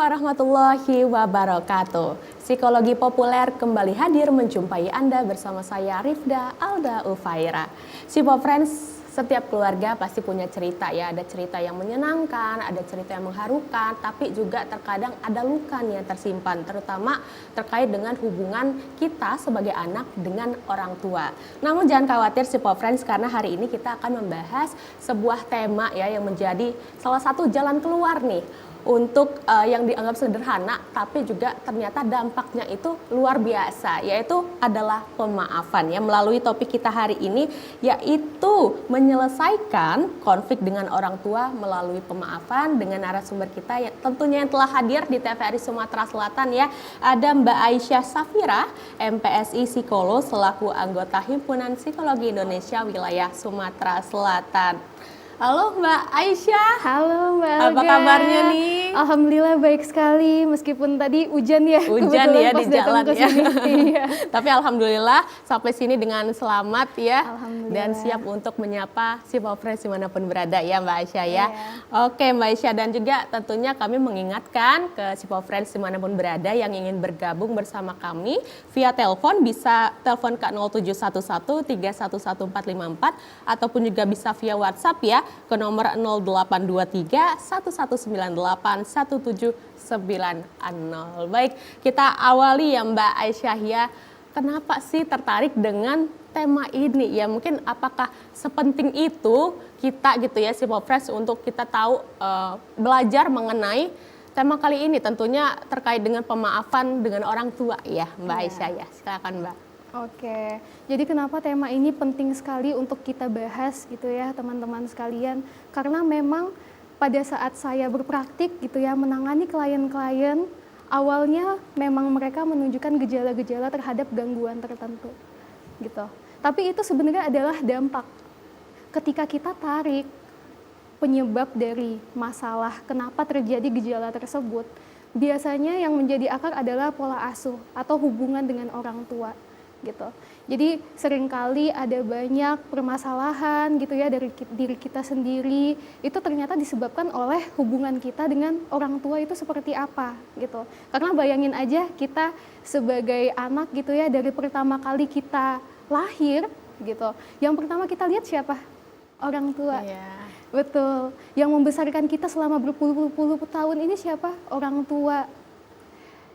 warahmatullahi wabarakatuh. Psikologi populer kembali hadir menjumpai Anda bersama saya Rifda Alda Ufaira. Sipo Friends, setiap keluarga pasti punya cerita ya. Ada cerita yang menyenangkan, ada cerita yang mengharukan, tapi juga terkadang ada luka nih yang tersimpan, terutama terkait dengan hubungan kita sebagai anak dengan orang tua. Namun jangan khawatir Sipo Friends, karena hari ini kita akan membahas sebuah tema ya yang menjadi salah satu jalan keluar nih untuk yang dianggap sederhana tapi juga ternyata dampaknya itu luar biasa, yaitu adalah pemaafan ya. Melalui topik kita hari ini yaitu menyelesaikan konflik dengan orang tua melalui pemaafan dengan narasumber kita yang tentunya yang telah hadir di TVRI Sumatera Selatan ya. Ada Mbak Aisyah Safira, MPSI Psikolog selaku anggota Himpunan Psikologi Indonesia wilayah Sumatera Selatan. Halo Mbak Aisyah. Halo Mbak Alga. Apa kabarnya nih? Alhamdulillah baik sekali, meskipun tadi hujan ya. Hujan ya di jalan ya. Iya. Tapi alhamdulillah sampai sini dengan selamat ya. Alhamdulillah. Dan siap untuk menyapa Sipo Friends dimanapun berada ya Mbak Aisyah ya. Iya. Oke Mbak Aisyah, dan juga tentunya kami mengingatkan ke Sipo Friends dimanapun berada yang ingin bergabung bersama kami via telepon, bisa telepon ke 0711 311454 ataupun juga bisa via WhatsApp ya ke nomor 0823 1198 1790. Baik, kita awali ya Mbak Aisyah ya. Kenapa sih tertarik dengan tema ini ya? Mungkin apakah sepenting itu kita gitu ya Sipo Friends untuk kita tahu belajar mengenai tema kali ini, tentunya terkait dengan pemaafan dengan orang tua ya Mbak Aisyah ya. Silakan Mbak. Oke, jadi kenapa tema ini penting sekali untuk kita bahas gitu ya teman-teman sekalian. Karena memang pada saat saya berpraktik gitu ya menangani klien-klien, awalnya memang mereka menunjukkan gejala-gejala terhadap gangguan tertentu gitu. Tapi itu sebenarnya adalah dampak ketika kita tarik penyebab dari masalah kenapa terjadi gejala tersebut. Biasanya yang menjadi akar adalah pola asuh atau hubungan dengan orang tua gitu. Jadi seringkali ada banyak permasalahan gitu ya dari diri kita sendiri, itu ternyata disebabkan oleh hubungan kita dengan orang tua itu seperti apa gitu. Karena bayangin aja kita sebagai anak gitu ya, dari pertama kali kita lahir gitu, yang pertama kita lihat siapa? Orang tua. Yeah. Betul. Yang membesarkan kita selama berpuluh-puluh tahun ini siapa? Orang tua.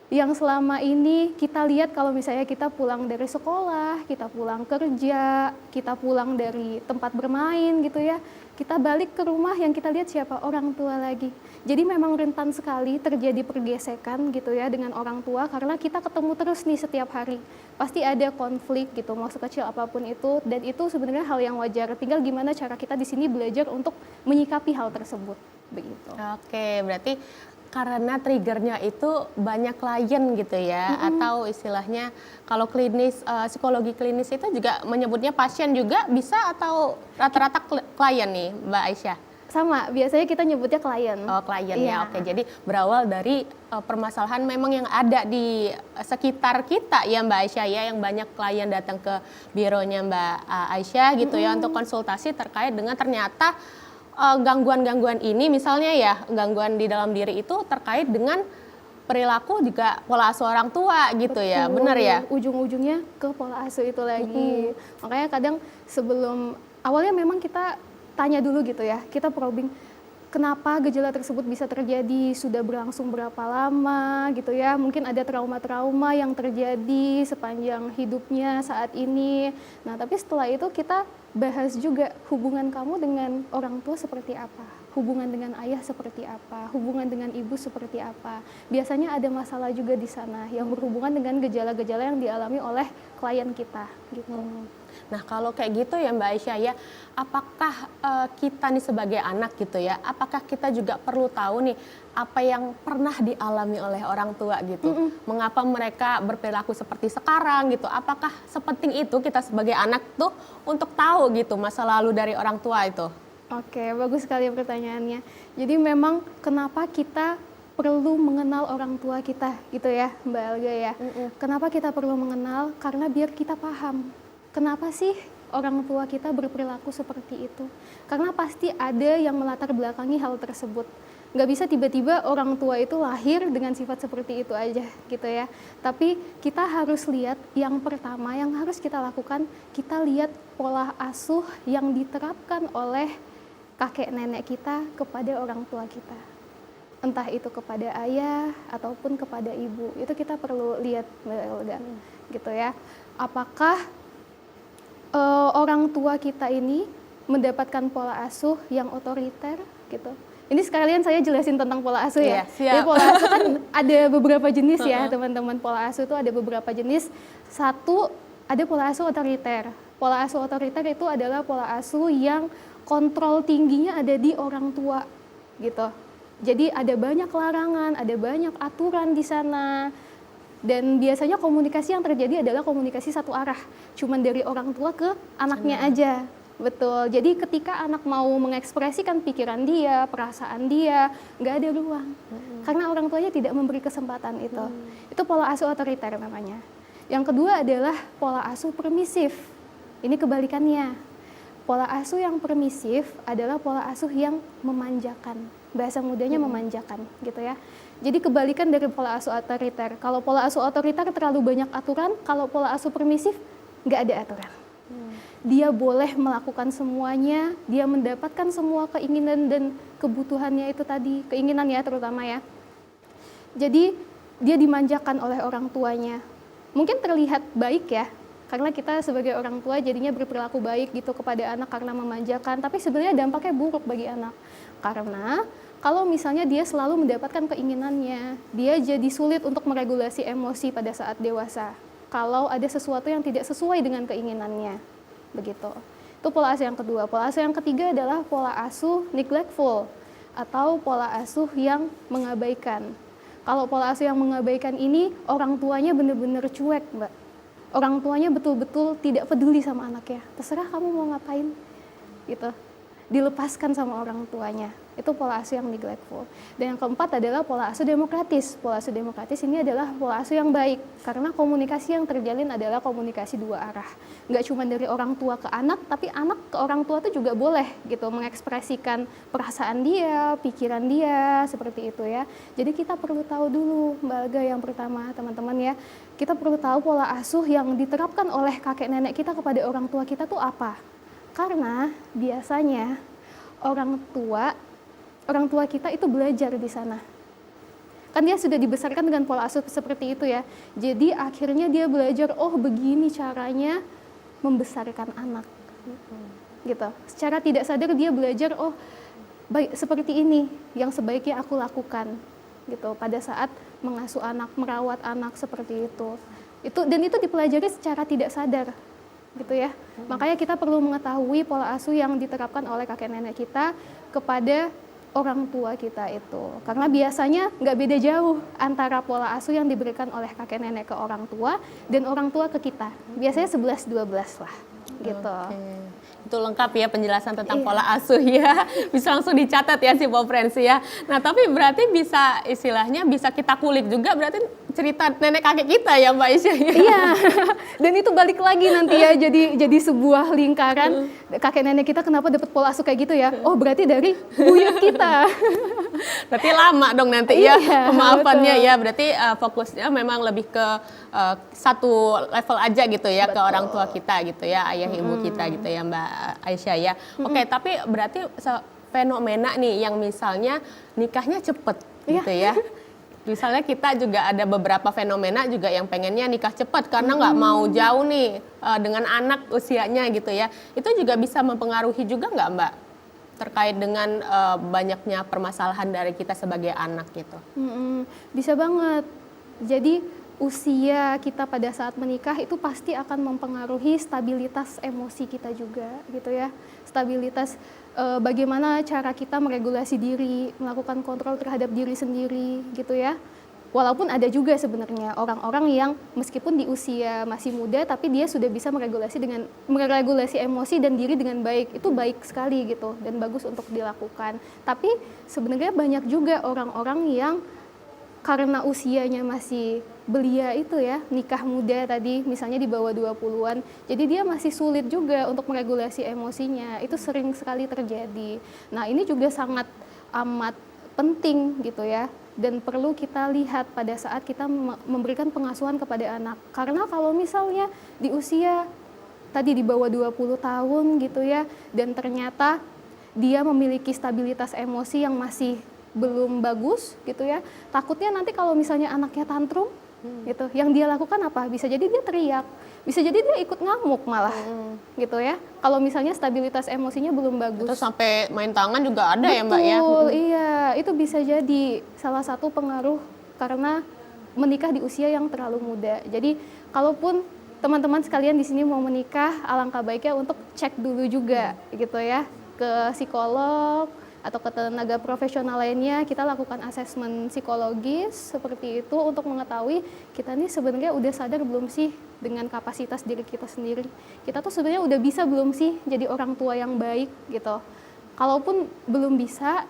Yang selama ini kita lihat kalau misalnya kita pulang dari sekolah, kita pulang kerja, kita pulang dari tempat bermain gitu ya, kita balik ke rumah yang kita lihat siapa? Orang tua lagi. Jadi memang rentan sekali terjadi pergesekan gitu ya dengan orang tua, karena kita ketemu terus nih setiap hari. Pasti ada konflik gitu, mau sekecil apapun itu, dan itu sebenarnya hal yang wajar. Tinggal gimana cara kita di sini belajar untuk menyikapi hal tersebut, begitu. Oke, berarti karena triggernya itu banyak klien gitu ya, atau istilahnya kalau klinis, psikologi klinis itu juga menyebutnya pasien juga bisa, atau rata-rata klien nih Mbak Aisyah? Sama, biasanya kita nyebutnya klien. Oh klien ya, Iya. oke. Jadi berawal dari permasalahan memang yang ada di sekitar kita ya Mbak Aisyah ya, yang banyak klien datang ke bironya Mbak Aisyah gitu ya untuk konsultasi terkait dengan ternyata gangguan-gangguan ini, misalnya ya gangguan di dalam diri itu terkait dengan perilaku juga pola asuh orang tua gitu. Betul. Ya, benar ya? Ujung-ujungnya ke pola asuh itu lagi. Makanya kadang sebelum, awalnya memang kita tanya dulu gitu ya, kita probing kenapa gejala tersebut bisa terjadi, sudah berlangsung berapa lama gitu ya, mungkin ada trauma-trauma yang terjadi sepanjang hidupnya saat ini. Nah tapi setelah itu kita bahas juga hubungan kamu dengan orang tua seperti apa, hubungan dengan ayah seperti apa, hubungan dengan ibu seperti apa. Biasanya ada masalah juga di sana yang berhubungan dengan gejala-gejala yang dialami oleh klien kita gitu. Nah kalau kayak gitu ya Mbak Aisyah ya, apakah kita nih sebagai anak gitu ya, apakah kita juga perlu tahu nih apa yang pernah dialami oleh orang tua gitu, mengapa mereka berperilaku seperti sekarang gitu, apakah sepenting itu kita sebagai anak tuh untuk tahu gitu masa lalu dari orang tua itu? Oke, bagus sekali pertanyaannya. Jadi memang kenapa kita perlu mengenal orang tua kita gitu ya Mbak Alga ya. Kenapa kita perlu mengenal? Karena biar kita paham kenapa sih orang tua kita berperilaku seperti itu. Karena pasti ada yang melatar belakangi hal tersebut. nggak bisa tiba-tiba orang tua itu lahir dengan sifat seperti itu aja gitu ya. Tapi kita harus lihat yang pertama yang harus kita lakukan, kita lihat pola asuh yang diterapkan oleh kakek nenek kita kepada orang tua kita. Entah itu kepada ayah ataupun kepada ibu. Itu kita perlu lihat Mbak Elga gitu ya. Apakah orang tua kita ini mendapatkan pola asuh yang otoriter gitu. Ini sekalian saya jelasin tentang pola asuh ya. Jadi pola asuh kan ada beberapa jenis ya teman-teman. Pola asuh itu ada beberapa jenis. Satu, ada pola asuh otoriter. Pola asuh otoriter itu adalah pola asuh yang kontrol tingginya ada di orang tua gitu. Jadi ada banyak larangan, ada banyak aturan di sana. Dan biasanya komunikasi yang terjadi adalah komunikasi satu arah. Cuman dari orang tua ke anaknya aja. Betul, jadi ketika anak mau mengekspresikan pikiran dia, perasaan dia, nggak ada ruang. Karena orang tuanya tidak memberi kesempatan itu. Itu pola asuh otoriter namanya. Yang kedua adalah pola asuh permisif. Ini kebalikannya. Pola asuh yang permisif adalah pola asuh yang memanjakan. Bahasa mudanya memanjakan gitu ya. Jadi kebalikan dari pola asuh otoriter. Kalau pola asuh otoriter terlalu banyak aturan, kalau pola asuh permisif nggak ada aturan. Dia boleh melakukan semuanya, dia mendapatkan semua keinginan dan kebutuhannya itu tadi, keinginan ya terutama ya. Jadi dia dimanjakan oleh orang tuanya. Mungkin terlihat baik ya, karena kita sebagai orang tua jadinya berperilaku baik gitu kepada anak karena memanjakan, tapi sebenarnya dampaknya buruk bagi anak. Karena kalau misalnya dia selalu mendapatkan keinginannya, dia jadi sulit untuk meregulasi emosi pada saat dewasa. Kalau ada sesuatu yang tidak sesuai dengan keinginannya. Begitu. Itu pola asuh yang kedua. Pola asuh yang ketiga adalah pola asuh neglectful atau pola asuh yang mengabaikan. Kalau pola asuh yang mengabaikan ini orang tuanya benar-benar cuek, Mbak. Orang tuanya betul-betul tidak peduli sama anaknya. Terserah kamu mau ngapain. Gitu. Dilepaskan sama orang tuanya. Itu pola asuh yang neglectful. Dan yang keempat adalah pola asuh demokratis. Pola asuh demokratis ini adalah pola asuh yang baik. Karena komunikasi yang terjalin adalah komunikasi dua arah. Nggak cuma dari orang tua ke anak, tapi anak ke orang tua itu juga boleh gitu mengekspresikan perasaan dia, pikiran dia, seperti itu ya. Jadi kita perlu tahu dulu, Mbak Aga, yang pertama teman-teman ya. Kita perlu tahu pola asuh yang diterapkan oleh kakek nenek kita kepada orang tua kita tuh apa. Karena biasanya orang tua kita itu belajar di sana. Kan dia sudah dibesarkan dengan pola asuh seperti itu ya. Jadi akhirnya dia belajar, oh begini caranya membesarkan anak. Gitu. Secara tidak sadar dia belajar, oh baik seperti ini yang sebaiknya aku lakukan. Gitu. Pada saat mengasuh anak, merawat anak seperti itu. Dan itu dipelajari secara tidak sadar. Gitu ya. Makanya kita perlu mengetahui pola asuh yang diterapkan oleh kakek nenek kita kepada orang tua kita itu. Karena biasanya nggak beda jauh antara pola asuh yang diberikan oleh kakek nenek ke orang tua dan orang tua ke kita. Biasanya 11-12 lah gitu. Itu lengkap ya penjelasan tentang pola asuh ya. Bisa langsung dicatat ya si Friends ya. Nah tapi berarti bisa istilahnya bisa kita kulik juga berarti cerita nenek kakek kita ya Mbak Isya ya. Iya. Dan itu balik lagi nanti ya jadi sebuah lingkaran. Kakek nenek kita kenapa dapat pola asuh kayak gitu ya? Oh berarti dari buyut kita. Berarti lama dong nanti ya pemaafannya ya. Berarti fokusnya memang lebih ke satu level aja gitu ya. Betul. Ke orang tua kita gitu ya, ayah ibu kita gitu ya Mbak Aisyah ya. Oke, tapi berarti fenomena nih yang misalnya nikahnya cepet gitu ya. Misalnya kita juga ada beberapa fenomena juga yang pengennya nikah cepat karena nggak mau jauh nih dengan anak usianya gitu ya. Itu juga bisa mempengaruhi juga nggak Mbak? Terkait dengan banyaknya permasalahan dari kita sebagai anak gitu. Bisa banget. Jadi usia kita pada saat menikah itu pasti akan mempengaruhi stabilitas emosi kita juga gitu ya. Stabilitas bagaimana cara kita meregulasi diri, melakukan kontrol terhadap diri sendiri gitu ya. Walaupun ada juga sebenarnya orang-orang yang meskipun di usia masih muda tapi dia sudah bisa meregulasi emosi dan diri dengan baik. Itu baik sekali gitu dan bagus untuk dilakukan. Tapi sebenarnya banyak juga orang-orang yang karena usianya masih belia itu ya, nikah muda tadi misalnya di bawah 20-an. Jadi dia masih sulit juga untuk meregulasi emosinya. Itu sering sekali terjadi. Nah, ini juga sangat amat penting gitu ya, dan perlu kita lihat pada saat kita memberikan pengasuhan kepada anak. Karena kalau misalnya di usia tadi di bawah 20 tahun gitu ya, dan ternyata dia memiliki stabilitas emosi yang masih belum bagus gitu ya, takutnya nanti kalau misalnya anaknya tantrum gitu, yang dia lakukan apa? Bisa jadi dia teriak, bisa jadi dia ikut ngamuk malah gitu ya. Kalau misalnya stabilitas emosinya belum bagus. Terus sampai main tangan juga ada. Betul, ya Mbak ya? Betul, iya. Itu bisa jadi salah satu pengaruh karena menikah di usia yang terlalu muda. Jadi kalaupun teman-teman sekalian di sini mau menikah, alangkah baiknya untuk cek dulu juga gitu ya, ke psikolog atau ke tenaga profesional lainnya. Kita lakukan asesmen psikologis seperti itu untuk mengetahui kita nih sebenarnya udah sadar belum sih dengan kapasitas diri kita sendiri. Kita tuh sebenarnya udah bisa belum sih jadi orang tua yang baik gitu. Kalaupun belum bisa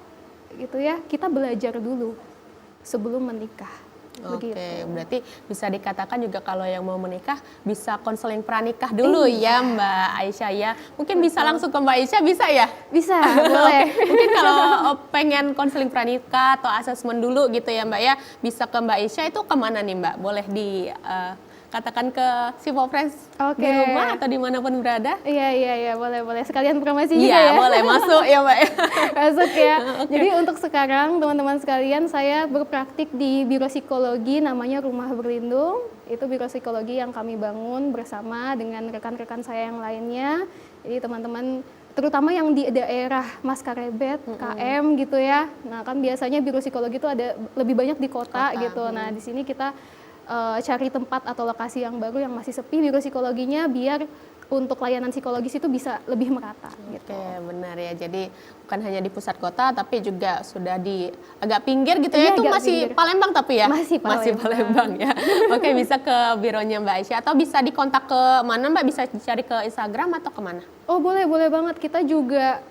gitu ya, kita belajar dulu sebelum menikah. Oke, Begitu. berarti bisa dikatakan juga kalau yang mau menikah bisa konseling pranikah dulu ya Mbak Aisyah ya. Mungkin bisa langsung ke Mbak Aisyah, bisa ya? Bisa, boleh. Mungkin kalau pengen konseling pranikah atau asesmen dulu gitu ya Mbak ya, bisa ke Mbak Aisyah. Itu kemana nih Mbak? Boleh dikatakan ke Sipo Friends di rumah atau dimanapun berada? Iya, boleh. Sekalian promosi juga Iya, ya. boleh masuk ya Mbak. Masuk ya. Jadi untuk sekarang teman-teman sekalian, saya berpraktik di Biro Psikologi namanya Rumah Berlindung. Itu biro psikologi yang kami bangun bersama dengan rekan-rekan saya yang lainnya. Jadi teman-teman terutama yang di daerah Maskarebet, KM gitu ya. Nah, kan biasanya biro psikologi itu ada lebih banyak di kota gitu. Nah, di sini kita cari tempat atau lokasi yang baru yang masih sepi biro psikologinya biar untuk layanan psikologis itu bisa lebih merata gitu. Oke, benar ya. Jadi bukan hanya di pusat kota tapi juga sudah di agak pinggir gitu ya. Iya, Itu agak masih pinggir. Palembang tapi ya? Masih Palembang ya. Oke, bisa ke bironya Mbak Aisyah atau bisa dikontak ke mana Mbak? Bisa dicari ke Instagram atau kemana? Oh, boleh banget. Kita juga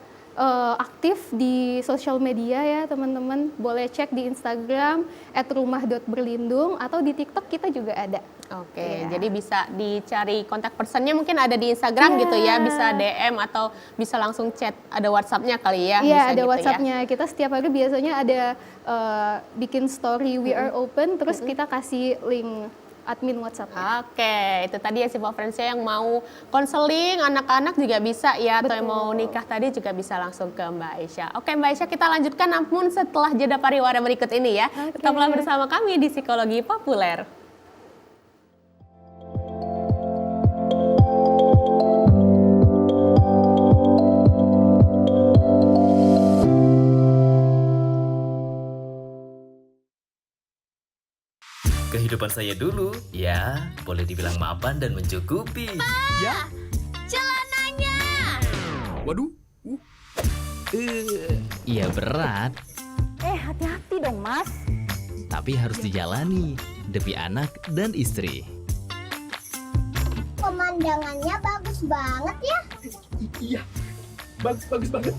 aktif di sosial media ya teman-teman. Boleh cek di Instagram @rumah.berlindung atau di TikTok kita juga ada. Oke, jadi bisa dicari kontak personnya mungkin ada di Instagram gitu ya, bisa DM atau bisa langsung chat, ada WhatsApp-nya kali ya? Iya, bisa ada gitu WhatsApp-nya. Kita setiap hari biasanya ada bikin story We Are Open, terus kita kasih link admin WhatsApp. Oke, itu tadi ya Sipo Friends yang mau konseling anak-anak juga bisa ya, atau yang mau nikah tadi juga bisa langsung ke Mbak Aisyah. Oke Mbak Aisyah, kita lanjutkan namun setelah jeda pariwara berikut ini ya. Tetaplah bersama kami di Psikologi Populer. Kehidupan saya dulu, ya boleh dibilang mapan dan mencukupi. Ya? Celananya. Waduh. Iya berat, Hati-hati dong, Mas. tapi harus dijalani demi anak dan istri. Pemandangannya bagus banget ya. Iya, bagus banget.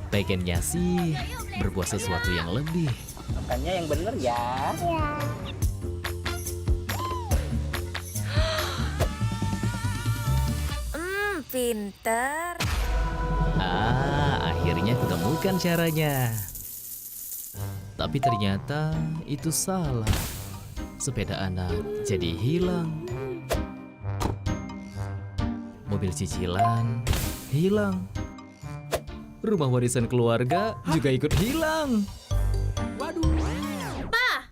Bagiannya sih berbuat sesuatu yang lebih. Makannya yang bener ya. Ya. Pinter. Akhirnya kutemukan caranya. Tapi ternyata itu salah. Sepeda anak jadi hilang. Mobil cicilan hilang. Rumah warisan keluarga juga ikut hilang.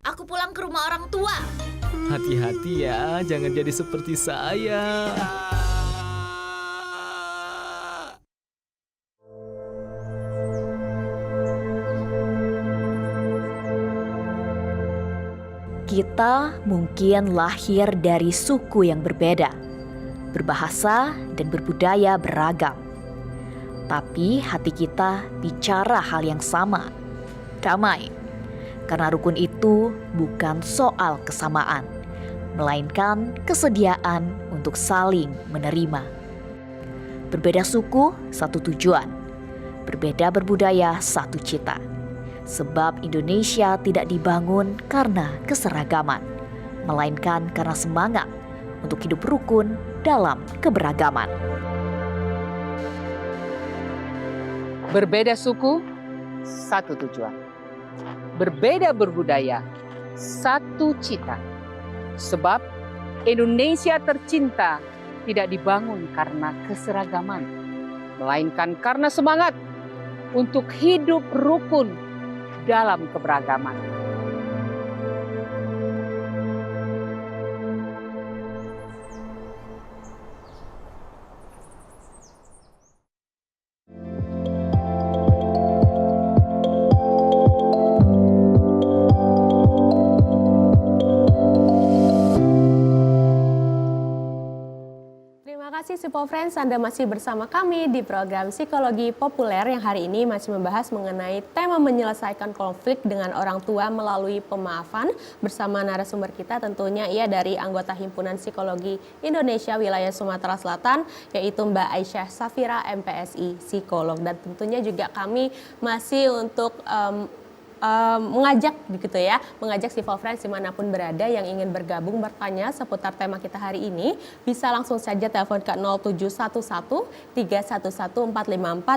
Aku pulang ke rumah orang tua. Hati-hati ya, jangan jadi seperti saya. Kita mungkin lahir dari suku yang berbeda, berbahasa dan berbudaya beragam. Tapi hati kita bicara hal yang sama, damai. Karena rukun itu bukan soal kesamaan, melainkan kesediaan untuk saling menerima. Berbeda suku, satu tujuan. Berbeda berbudaya, satu cita. Sebab Indonesia tidak dibangun karena keseragaman, melainkan karena semangat untuk hidup rukun dalam keberagaman. Berbeda suku, satu tujuan. Berbeda berbudaya, satu cita. Sebab Indonesia tercinta tidak dibangun karena keseragaman, melainkan karena semangat untuk hidup rukun dalam keberagaman. Terima kasih Sipo Friends, Anda masih bersama kami di program Psikologi Populer yang hari ini masih membahas mengenai tema menyelesaikan konflik dengan orang tua melalui pemaafan bersama narasumber kita tentunya ia dari anggota Himpunan Psikologi Indonesia Wilayah Sumatera Selatan yaitu Mbak Aisyah Safira MPSI Psikolog, dan tentunya juga kami masih untuk mengajak Sipo Friends dimanapun berada yang ingin bergabung bertanya seputar tema kita hari ini bisa langsung saja telepon ke 0711 311 454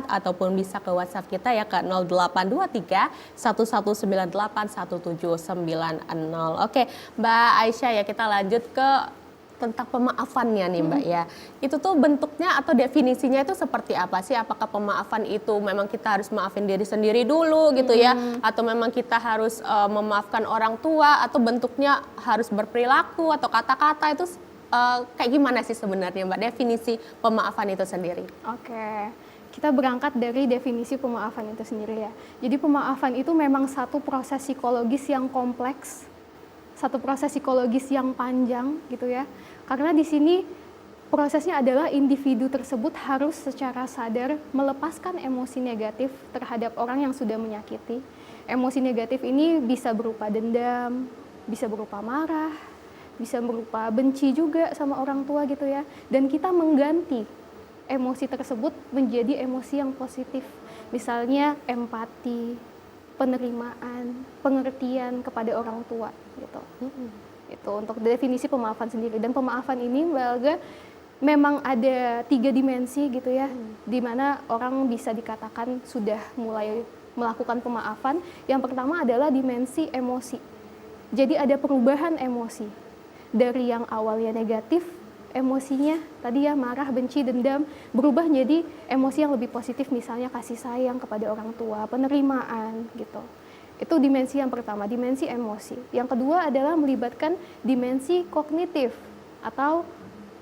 ataupun bisa ke WhatsApp kita ya ke 0823 1198 1790. Oke, Mbak Aisyah ya, kita lanjut ke tentang pemaafannya nih Mbak ya. Itu tuh bentuknya atau definisinya itu seperti apa sih? Apakah pemaafan itu memang kita harus maafin diri sendiri dulu gitu ya? Atau memang kita harus memaafkan orang tua? Atau bentuknya harus berperilaku atau kata-kata itu kayak gimana sih sebenarnya Mbak definisi pemaafan itu sendiri? Oke, kita berangkat dari definisi pemaafan itu sendiri ya. Jadi pemaafan itu memang satu proses psikologis yang kompleks, satu proses psikologis yang panjang gitu ya. Karena di sini prosesnya adalah individu tersebut harus secara sadar melepaskan emosi negatif terhadap orang yang sudah menyakiti. Emosi negatif ini bisa berupa dendam, bisa berupa marah, bisa berupa benci juga sama orang tua gitu ya. Dan kita mengganti emosi tersebut menjadi emosi yang positif. Misalnya empati, penerimaan, pengertian kepada orang tua gitu. Itu untuk definisi pemaafan sendiri. Dan pemaafan ini Mbak Alga memang ada 3 dimensi gitu ya, di mana orang bisa dikatakan sudah mulai melakukan pemaafan. Yang pertama adalah dimensi emosi. Jadi ada perubahan emosi dari yang awalnya negatif, emosinya tadi ya marah, benci, dendam, berubah jadi emosi yang lebih positif, misalnya kasih sayang kepada orang tua, penerimaan gitu. Itu dimensi yang pertama, dimensi emosi. Yang kedua adalah melibatkan dimensi kognitif atau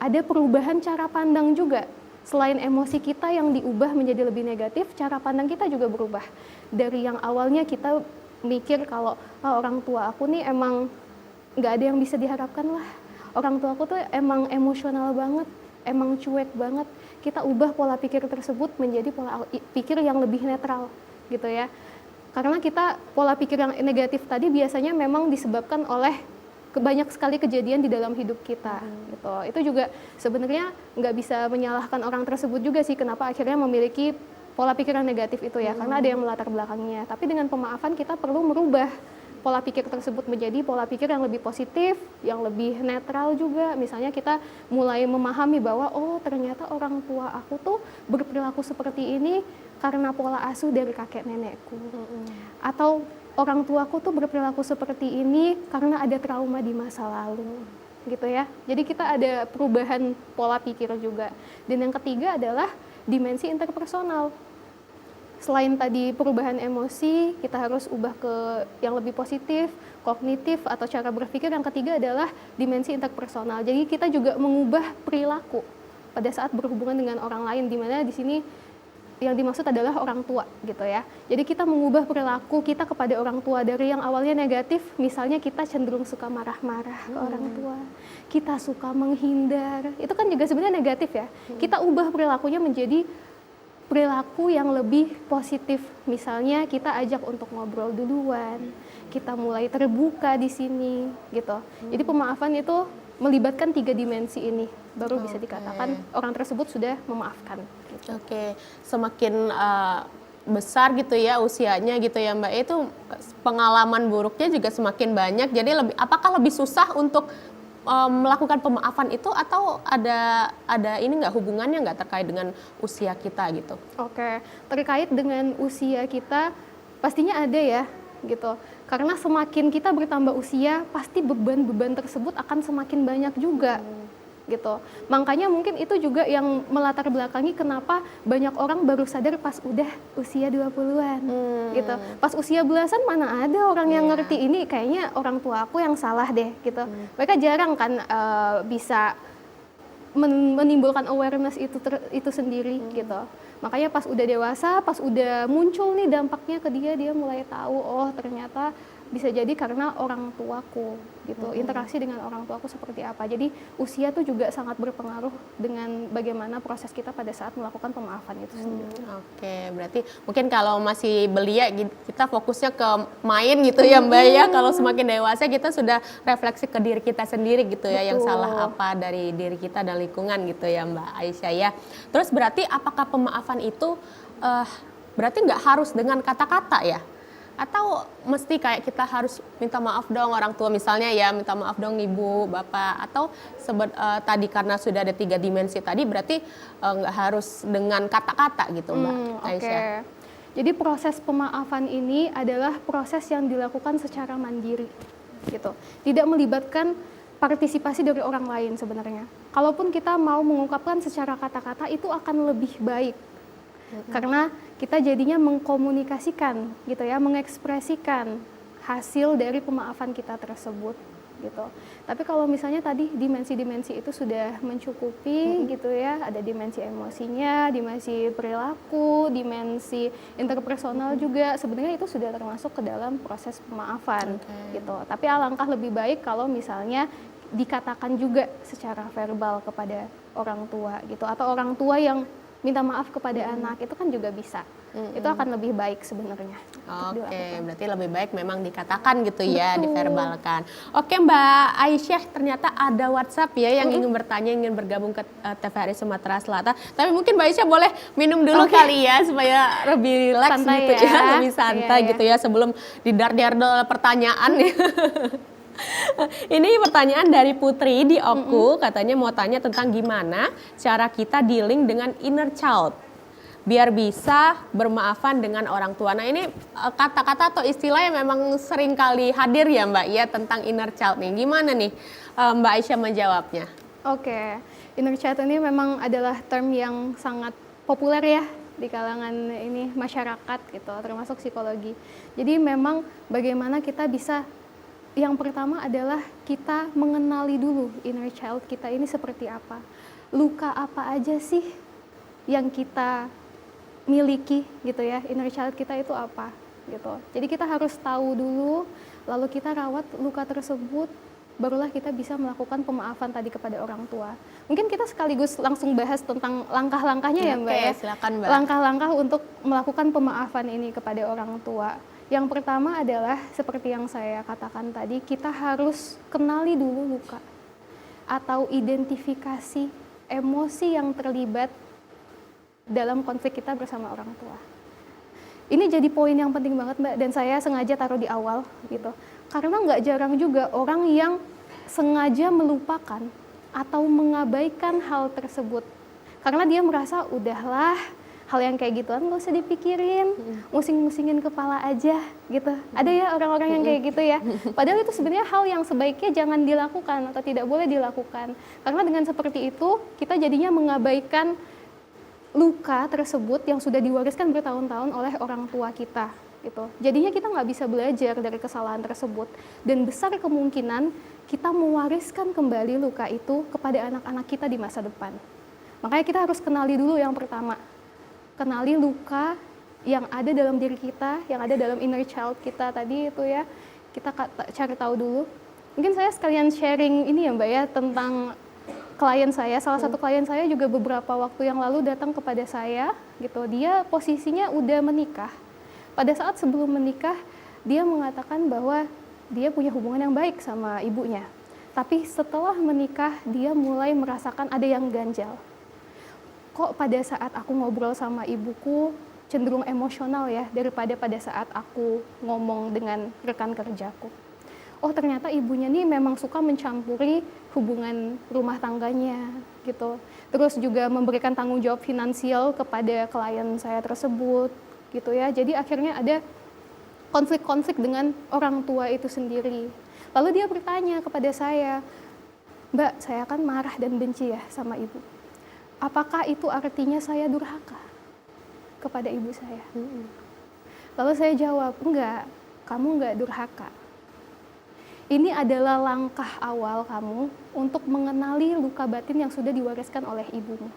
ada perubahan cara pandang juga. Selain emosi kita yang diubah menjadi lebih negatif, cara pandang kita juga berubah. Dari yang awalnya kita mikir kalau orang tua aku nih emang nggak ada yang bisa diharapkan lah. Orang tua aku tuh emang emosional banget, emang cuek banget. Kita ubah pola pikir tersebut menjadi pola pikir yang lebih netral gitu ya. Karena kita pola pikir yang negatif tadi biasanya memang disebabkan oleh banyak sekali kejadian di dalam hidup kita gitu. Itu juga sebenarnya nggak bisa menyalahkan orang tersebut juga sih kenapa akhirnya memiliki pola pikir yang negatif itu ya, karena ada yang melatar belakangnya. Tapi dengan pemaafan kita perlu merubah pola pikir tersebut menjadi pola pikir yang lebih positif, yang lebih netral juga. Misalnya kita mulai memahami bahwa oh ternyata orang tua aku tuh berperilaku seperti ini karena pola asuh dari kakek nenekku. Atau orang tuaku tuh berperilaku seperti ini karena ada trauma di masa lalu. Gitu ya. Jadi kita ada perubahan pola pikir juga. Dan yang ketiga adalah dimensi interpersonal. Selain tadi perubahan emosi, kita harus ubah ke yang lebih positif, kognitif atau cara berpikir. Yang ketiga adalah dimensi interpersonal. Jadi kita juga mengubah perilaku pada saat berhubungan dengan orang lain, di mana di sini yang dimaksud adalah orang tua gitu ya. Jadi kita mengubah perilaku kita kepada orang tua dari yang awalnya negatif, misalnya kita cenderung suka marah-marah ke orang tua, kita suka menghindar, itu kan juga sebenarnya negatif ya. Kita ubah perilakunya menjadi perilaku yang lebih positif. Misalnya kita ajak untuk ngobrol duluan, kita mulai terbuka di sini gitu. Jadi pemaafan itu melibatkan 3 dimensi ini, baru bisa dikatakan orang tersebut sudah memaafkan. Gitu. Oke, semakin besar gitu ya usianya gitu ya Mbak, itu pengalaman buruknya juga semakin banyak. Jadi apakah lebih susah untuk melakukan pemaafan itu atau ada ini nggak hubungannya nggak terkait dengan usia kita gitu? Oke, terkait dengan usia kita Pastinya ada ya, gitu. Karena semakin kita bertambah usia, pasti beban-beban tersebut akan semakin banyak juga. Gitu. Makanya mungkin itu juga yang melatar belakangi kenapa banyak orang baru sadar pas udah usia 20-an. Gitu. Pas usia belasan mana ada orang yang ngerti ini, kayaknya orang tua aku yang salah deh gitu. Mereka jarang kan bisa menimbulkan awareness itu sendiri gitu. Makanya pas udah dewasa, pas udah muncul nih dampaknya ke dia mulai tahu, oh ternyata bisa jadi karena orang tuaku gitu, interaksi dengan orang tuaku seperti apa. Jadi usia tuh juga sangat berpengaruh dengan bagaimana proses kita pada saat melakukan pemaafan itu sendiri. Oke, berarti mungkin kalau masih belia kita fokusnya ke main gitu ya Mbak ya. Kalau semakin dewasa kita sudah refleksi ke diri kita sendiri gitu ya, yang salah apa dari diri kita dan lingkungan gitu ya Mbak Aisyah ya. Terus berarti apakah pemaafan itu berarti nggak harus dengan kata-kata ya? Atau mesti kayak kita harus minta maaf dong orang tua misalnya ya, minta maaf dong ibu, bapak, atau tadi karena sudah ada 3 dimensi tadi berarti nggak harus dengan kata-kata gitu Mbak Aisyah. Jadi proses pemaafan ini adalah proses yang dilakukan secara mandiri gitu. Tidak melibatkan partisipasi dari orang lain sebenarnya. Kalaupun kita mau mengungkapkan secara kata-kata itu akan lebih baik. Karena kita jadinya mengkomunikasikan gitu ya, mengekspresikan hasil dari pemaafan kita tersebut gitu. Tapi kalau misalnya tadi dimensi-dimensi itu sudah mencukupi gitu ya, ada dimensi emosinya, dimensi perilaku, dimensi interpersonal juga, sebenarnya itu sudah termasuk ke dalam proses pemaafan gitu. Tapi alangkah lebih baik kalau misalnya dikatakan juga secara verbal kepada orang tua gitu, atau orang tua yang minta maaf kepada anak, itu kan juga bisa. Itu akan lebih baik sebenarnya. Oke, berarti lebih baik memang dikatakan gitu ya, diverbalkan. Oke Mbak Aisyah, ternyata ada WhatsApp ya yang ingin bertanya, ingin bergabung ke TVRI Sumatera Selatan. Tapi mungkin Mbak Aisyah boleh minum dulu kali ya, supaya lebih rileks gitu ya, lebih santai gitu ya, sebelum didar-dar pertanyaan ya. Ini pertanyaan dari Putri di Oku, katanya mau tanya tentang gimana cara kita dealing dengan inner child biar bisa bermaafan dengan orang tua. Nah ini kata-kata atau istilah yang memang sering kali hadir ya Mbak ya tentang inner child nih. Gimana nih Mbak Aisyah menjawabnya? Oke, inner child ini memang adalah term yang sangat populer ya di kalangan ini masyarakat gitu, termasuk psikologi. Jadi memang bagaimana kita bisa, yang pertama adalah kita mengenali dulu inner child kita ini seperti apa. Luka apa aja sih yang kita miliki gitu ya, inner child kita itu apa gitu. Jadi kita harus tahu dulu, lalu kita rawat luka tersebut, barulah kita bisa melakukan pemaafan tadi kepada orang tua. Mungkin kita sekaligus langsung bahas tentang langkah-langkahnya ya Mbak ya. Silakan Mbak. Langkah-langkah untuk melakukan pemaafan ini kepada orang tua. Yang pertama adalah seperti yang saya katakan tadi, kita harus kenali dulu luka atau identifikasi emosi yang terlibat dalam konflik kita bersama orang tua. Ini jadi poin yang penting banget Mbak, dan saya sengaja taruh di awal gitu. Karena nggak jarang juga orang yang sengaja melupakan atau mengabaikan hal tersebut. Karena dia merasa udahlah, hal yang kayak gituan nggak usah dipikirin, musing-musingin kepala aja gitu. Ada ya orang-orang yang kayak gitu ya. Padahal itu sebenarnya hal yang sebaiknya jangan dilakukan atau tidak boleh dilakukan. Karena dengan seperti itu kita jadinya mengabaikan luka tersebut yang sudah diwariskan bertahun-tahun oleh orang tua kita gitu. Jadinya kita nggak bisa belajar dari kesalahan tersebut, dan besar kemungkinan kita mewariskan kembali luka itu kepada anak-anak kita di masa depan. Makanya kita harus kenali dulu yang pertama. Kenali luka yang ada dalam diri kita, yang ada dalam inner child kita tadi itu ya, kita cari tahu dulu. Mungkin saya sekalian sharing ini ya Mbak ya, tentang klien saya. Salah satu klien saya juga beberapa waktu yang lalu datang kepada saya gitu. Dia posisinya udah menikah. Pada saat sebelum menikah, dia mengatakan bahwa dia punya hubungan yang baik sama ibunya. Tapi setelah menikah, dia mulai merasakan ada yang ganjal. Kok pada saat aku ngobrol sama ibuku cenderung emosional ya daripada pada saat aku ngomong dengan rekan kerjaku. Oh ternyata ibunya nih memang suka mencampuri hubungan rumah tangganya gitu. Terus juga memberikan tanggung jawab finansial kepada klien saya tersebut gitu ya. Jadi akhirnya ada konflik-konflik dengan orang tua itu sendiri. Lalu dia bertanya kepada saya, Mbak, saya kan marah dan benci ya sama ibu. Apakah itu artinya saya durhaka kepada ibu saya? Lalu saya jawab, enggak, kamu enggak durhaka. Ini adalah langkah awal kamu untuk mengenali luka batin yang sudah diwariskan oleh ibumu.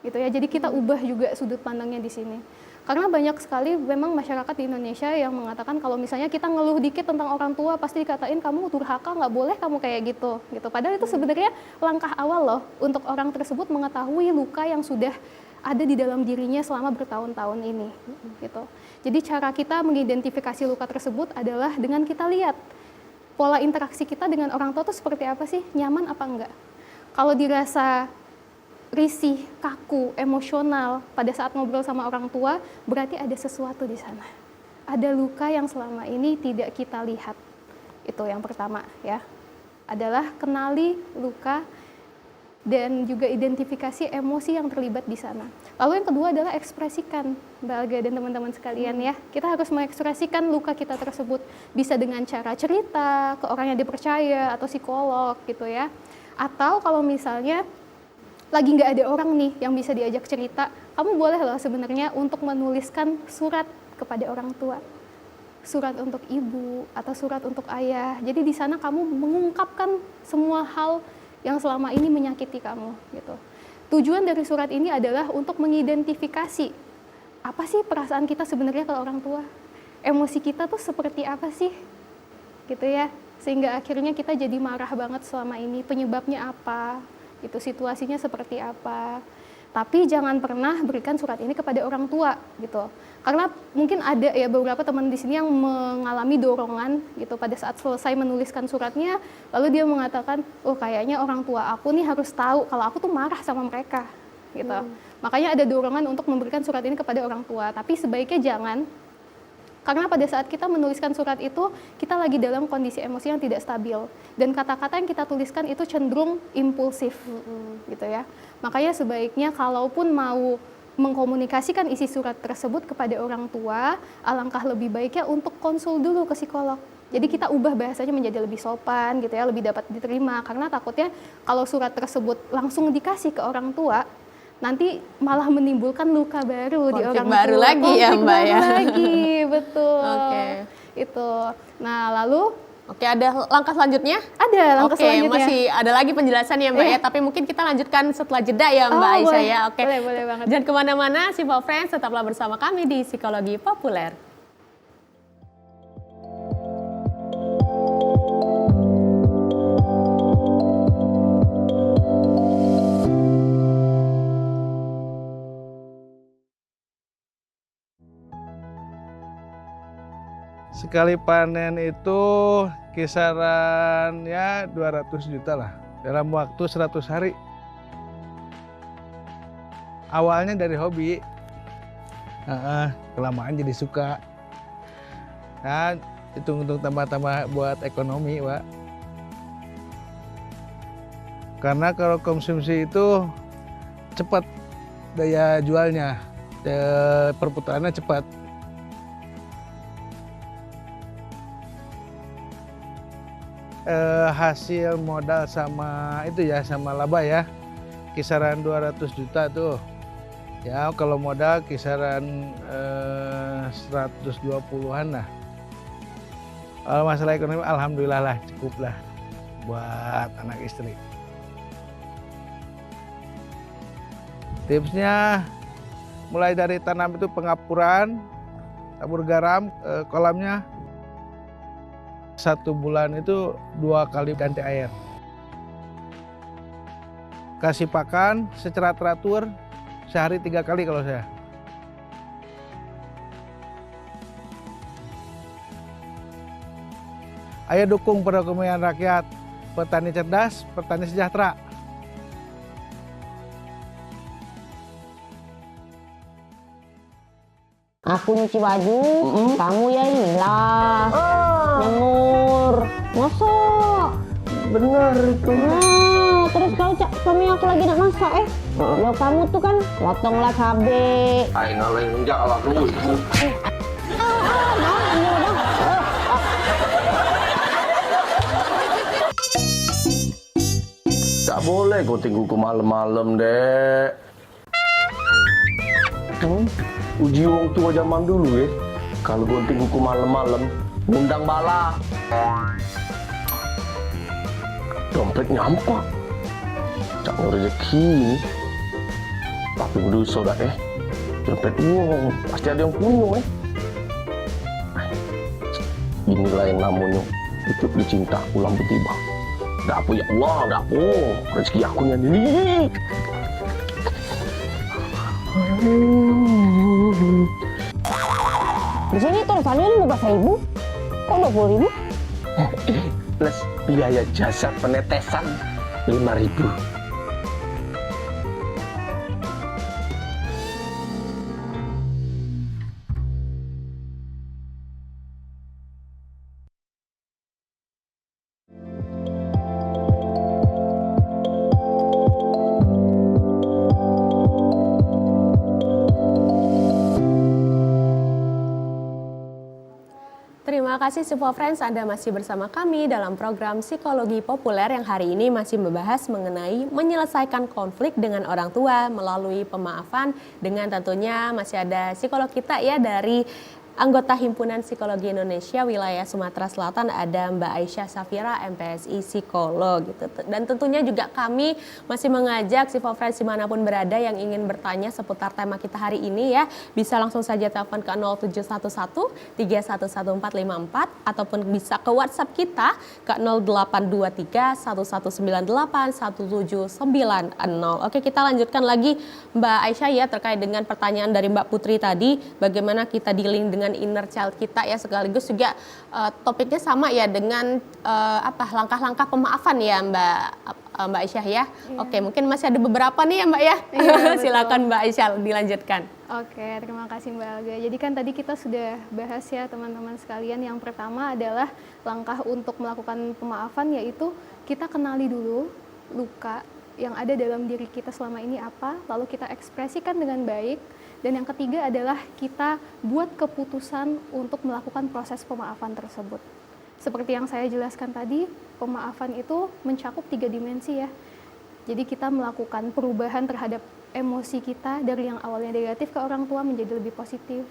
Gitu ya, jadi kita ubah juga sudut pandangnya di sini. Karena banyak sekali memang masyarakat di Indonesia yang mengatakan kalau misalnya kita ngeluh dikit tentang orang tua pasti dikatain kamu durhaka, nggak boleh kamu kayak gitu. Padahal itu sebenarnya langkah awal loh untuk orang tersebut mengetahui luka yang sudah ada di dalam dirinya selama bertahun-tahun ini. Gitu. Jadi cara kita mengidentifikasi luka tersebut adalah dengan kita lihat pola interaksi kita dengan orang tua itu seperti apa sih, nyaman apa enggak. Kalau dirasa risih, kaku, emosional pada saat ngobrol sama orang tua, berarti ada sesuatu di sana. Ada luka yang selama ini tidak kita lihat. Itu yang pertama ya. Adalah kenali luka dan juga identifikasi emosi yang terlibat di sana. Lalu yang kedua adalah ekspresikan, Mbak Alga dan teman-teman sekalian ya. Kita harus mengekspresikan luka kita tersebut. Bisa dengan cara cerita ke orang yang dipercaya atau psikolog gitu ya. Atau kalau misalnya lagi nggak ada orang nih yang bisa diajak cerita, kamu boleh loh sebenarnya untuk menuliskan surat kepada orang tua. Surat untuk ibu atau surat untuk ayah. Jadi di sana kamu mengungkapkan semua hal yang selama ini menyakiti kamu gitu. Tujuan dari surat ini adalah untuk mengidentifikasi apa sih perasaan kita sebenarnya ke orang tua. Emosi kita tuh seperti apa sih? Gitu ya. Sehingga akhirnya kita jadi marah banget selama ini. Penyebabnya apa? Itu situasinya seperti apa. Tapi jangan pernah berikan surat ini kepada orang tua gitu. Karena mungkin ada ya beberapa teman di sini yang mengalami dorongan gitu pada saat selesai menuliskan suratnya, lalu dia mengatakan, "Oh, kayaknya orang tua aku nih harus tahu kalau aku tuh marah sama mereka." Gitu. Makanya ada dorongan untuk memberikan surat ini kepada orang tua, tapi sebaiknya jangan. Karena pada saat kita menuliskan surat itu, kita lagi dalam kondisi emosi yang tidak stabil. Dan kata-kata yang kita tuliskan itu cenderung impulsif, gitu ya. Makanya sebaiknya kalaupun mau mengkomunikasikan isi surat tersebut kepada orang tua, alangkah lebih baiknya untuk konsul dulu ke psikolog. Jadi kita ubah bahasanya menjadi lebih sopan, gitu ya, lebih dapat diterima. Karena takutnya kalau surat tersebut langsung dikasih ke orang tua, nanti malah menimbulkan luka baru di orang tua. Baru lagi ya Mbak ya. Lagi, betul. Oke. Itu. Nah lalu. Oke, ada langkah selanjutnya? Ada langkah selanjutnya. Masih ada lagi penjelasan ya Mbak ya. Tapi mungkin kita lanjutkan setelah jeda ya Mbak Aisyah ya. Oke. Boleh banget. Jangan kemana-mana, Simple Friends, tetaplah bersama kami di Psikologi Populer. Sekali panen itu kisaran ya 200 juta lah dalam waktu 100 hari. Awalnya dari hobi, kelamaan jadi suka. Nah, hitung-hitung tambah-tambah buat ekonomi, Pak. Karena kalau konsumsi itu cepat daya jualnya, perputarannya cepat. Hasil modal sama itu ya, sama laba ya, kisaran 200 juta tuh ya. Kalau modal kisaran 120-an lah. Kalau masalah ekonomi alhamdulillah lah, cukup lah buat anak istri. Tipsnya mulai dari tanam itu pengapuran, tabur garam, kolamnya 1 bulan itu 2 kali ganti air. Kasih pakan secara teratur sehari 3 kali kalau saya. Ayo dukung perekonomian rakyat, petani cerdas, petani sejahtera. Aku nyuci baju, kamu ya inilah nyemur. Masa? Bener itu. Nah, terus kalau suami aku lagi nak masak ya kamu tuh kan potonglah cabe. Aina lain enggak lah dulu. Tak boleh kau tunggu ke malam-malam, Dek. Uji wong tua zaman dulu ya. Kalau kau tunggu ke malam-malam, ngundang bala. Dompet nyampak. Cak rezeki ni. Tapi berdosa dah dompet uang. Pasti ada yang punya Inilah yang namanya hidup dicinta pulang bertiba. Dah apa ya Allah, dah apa. Rezeki aku yang ini. Di sini tulisannya 15.000. Kok 20.000? Plus biaya jasa penetesan 5.000. Terima kasih Sipo Friends, Anda masih bersama kami dalam program Psikologi Populer yang hari ini masih membahas mengenai menyelesaikan konflik dengan orang tua melalui pemaafan, dengan tentunya masih ada psikolog kita ya dari anggota Himpunan Psikologi Indonesia wilayah Sumatera Selatan, ada Mbak Aisyah Safira, MPSI Psikolog gitu. Dan tentunya juga kami masih mengajak Sipo Friends dimanapun berada yang ingin bertanya seputar tema kita hari ini ya, bisa langsung saja telepon ke 0711 311454 ataupun bisa ke WhatsApp kita ke 0823 1198 1790. Oke, kita lanjutkan lagi Mbak Aisyah ya terkait dengan pertanyaan dari Mbak Putri tadi, bagaimana kita dealing dengan inner child kita ya, sekaligus juga topiknya sama ya dengan langkah-langkah pemaafan ya Mbak Aisyah ya. Iya. Oke, mungkin masih ada beberapa nih ya Mbak ya. Iya, silakan Mbak Aisyah dilanjutkan. Oke, terima kasih Mbak Alga. Jadi kan tadi kita sudah bahas ya teman-teman sekalian, yang pertama adalah langkah untuk melakukan pemaafan, yaitu kita kenali dulu luka yang ada dalam diri kita selama ini apa, lalu kita ekspresikan dengan baik. Dan yang ketiga adalah kita buat keputusan untuk melakukan proses pemaafan tersebut. Seperti yang saya jelaskan tadi, pemaafan itu mencakup 3 dimensi ya. Jadi kita melakukan perubahan terhadap emosi kita dari yang awalnya negatif ke orang tua menjadi lebih positif.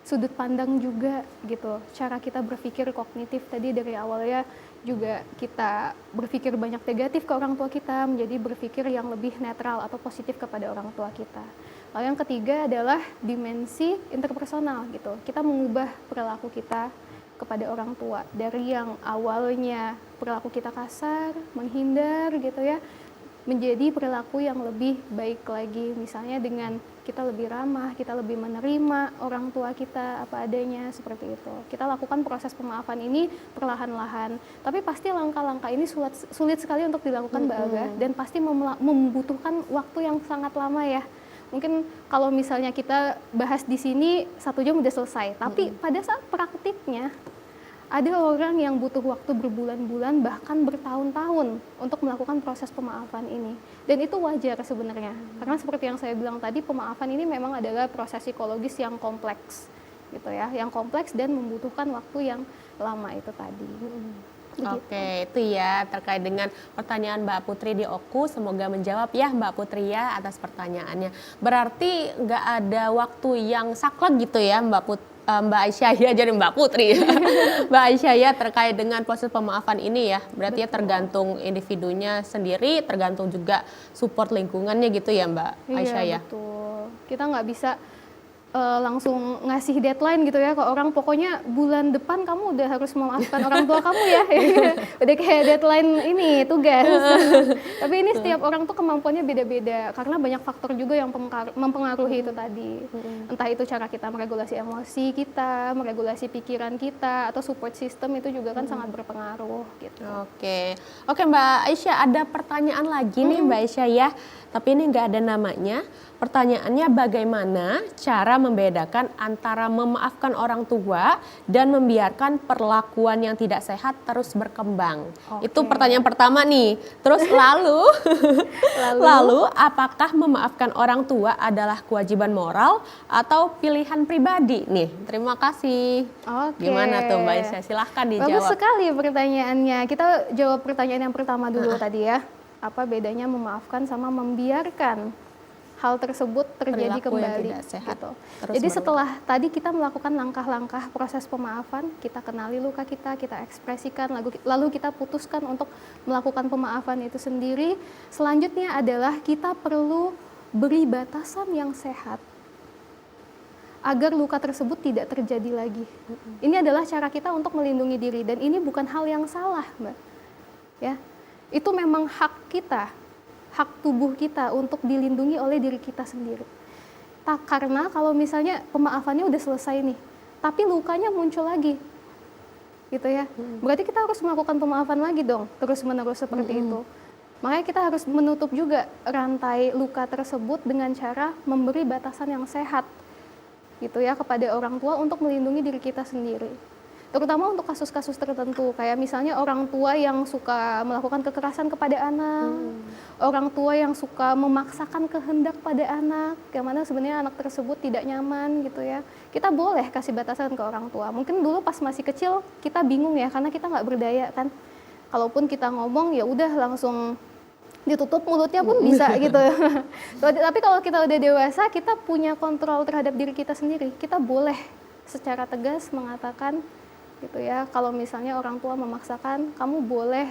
Sudut pandang juga gitu, cara kita berpikir kognitif tadi dari awalnya juga kita berpikir banyak negatif ke orang tua kita menjadi berpikir yang lebih netral atau positif kepada orang tua kita. Lalu yang ketiga adalah dimensi interpersonal gitu. Kita mengubah perilaku kita kepada orang tua dari yang awalnya perilaku kita kasar, menghindar gitu ya, menjadi perilaku yang lebih baik lagi. Misalnya dengan kita lebih ramah, kita lebih menerima orang tua kita apa adanya, seperti itu. Kita lakukan proses pemaafan ini perlahan-lahan. Tapi pasti langkah-langkah ini sulit sekali untuk dilakukan Mbak Alga, dan pasti membutuhkan waktu yang sangat lama ya. Mungkin kalau misalnya kita bahas di sini 1 jam udah selesai, tapi pada saat praktiknya ada orang yang butuh waktu berbulan-bulan bahkan bertahun-tahun untuk melakukan proses pemaafan ini. Dan itu wajar sebenarnya, karena seperti yang saya bilang tadi, pemaafan ini memang adalah proses psikologis yang kompleks gitu ya, yang kompleks dan membutuhkan waktu yang lama itu tadi. Oke, itu ya terkait dengan pertanyaan Mbak Putri di Oku. Semoga menjawab ya Mbak Putri ya atas pertanyaannya. Berarti nggak ada waktu yang saklek gitu ya Mbak Aisyah ya, jadi Mbak Putri ya. Mbak Aisyah ya terkait dengan proses pemaafan ini ya. Berarti ya tergantung individunya sendiri, tergantung juga support lingkungannya gitu ya Mbak Aisyah ya. Iya betul. Kita nggak bisa langsung ngasih deadline gitu ya ke orang, pokoknya bulan depan kamu udah harus memaafkan orang tua kamu ya. Udah kayak deadline ini tugas. Tapi ini setiap orang tuh kemampuannya beda-beda karena banyak faktor juga yang mempengaruhi itu tadi. Entah itu cara kita meregulasi emosi kita, meregulasi pikiran kita, atau support system itu juga kan sangat berpengaruh gitu. Oke Mbak Aisyah, ada pertanyaan lagi nih Mbak Aisyah ya, tapi ini nggak ada namanya. Pertanyaannya, bagaimana cara membedakan antara memaafkan orang tua dan membiarkan perlakuan yang tidak sehat terus berkembang? Itu pertanyaan pertama nih. Terus lalu apakah memaafkan orang tua adalah kewajiban moral atau pilihan pribadi? Nih, terima kasih. Gimana tuh Mbak Isya? Silahkan dijawab. Bagus sekali pertanyaannya. Kita jawab pertanyaan yang pertama dulu tadi ya. Apa bedanya memaafkan sama membiarkan hal tersebut terjadi Perilaku yang kembali tidak sehat gitu. terus Jadi berulang. setelah tadi kita melakukan langkah-langkah proses pemaafan, kita kenali luka kita ekspresikan, lalu kita putuskan untuk melakukan pemaafan itu sendiri. Selanjutnya adalah kita perlu beri batasan yang sehat agar luka tersebut tidak terjadi lagi. Ini adalah cara kita untuk melindungi diri dan ini bukan hal yang salah, Mbak. Ya. Itu memang hak kita, hak tubuh kita untuk dilindungi oleh diri kita sendiri. Karena kalau misalnya pemaafannya udah selesai nih, tapi lukanya muncul lagi, gitu ya. Berarti kita harus melakukan pemaafan lagi dong, terus-menerus seperti itu. Makanya kita harus menutup juga rantai luka tersebut dengan cara memberi batasan yang sehat, gitu ya, kepada orang tua untuk melindungi diri kita sendiri. Terutama untuk kasus-kasus tertentu, kayak misalnya orang tua yang suka melakukan kekerasan kepada anak, orang tua yang suka memaksakan kehendak pada anak, yang mana sebenarnya anak tersebut tidak nyaman gitu ya. Kita boleh kasih batasan ke orang tua. Mungkin dulu pas masih kecil kita bingung ya, karena kita nggak berdaya kan. Kalaupun kita ngomong ya udah langsung ditutup mulutnya pun bisa gitu. Tapi kalau kita udah dewasa, kita punya kontrol terhadap diri kita sendiri. Kita boleh secara tegas mengatakan gitu ya, kalau misalnya orang tua memaksakan, kamu boleh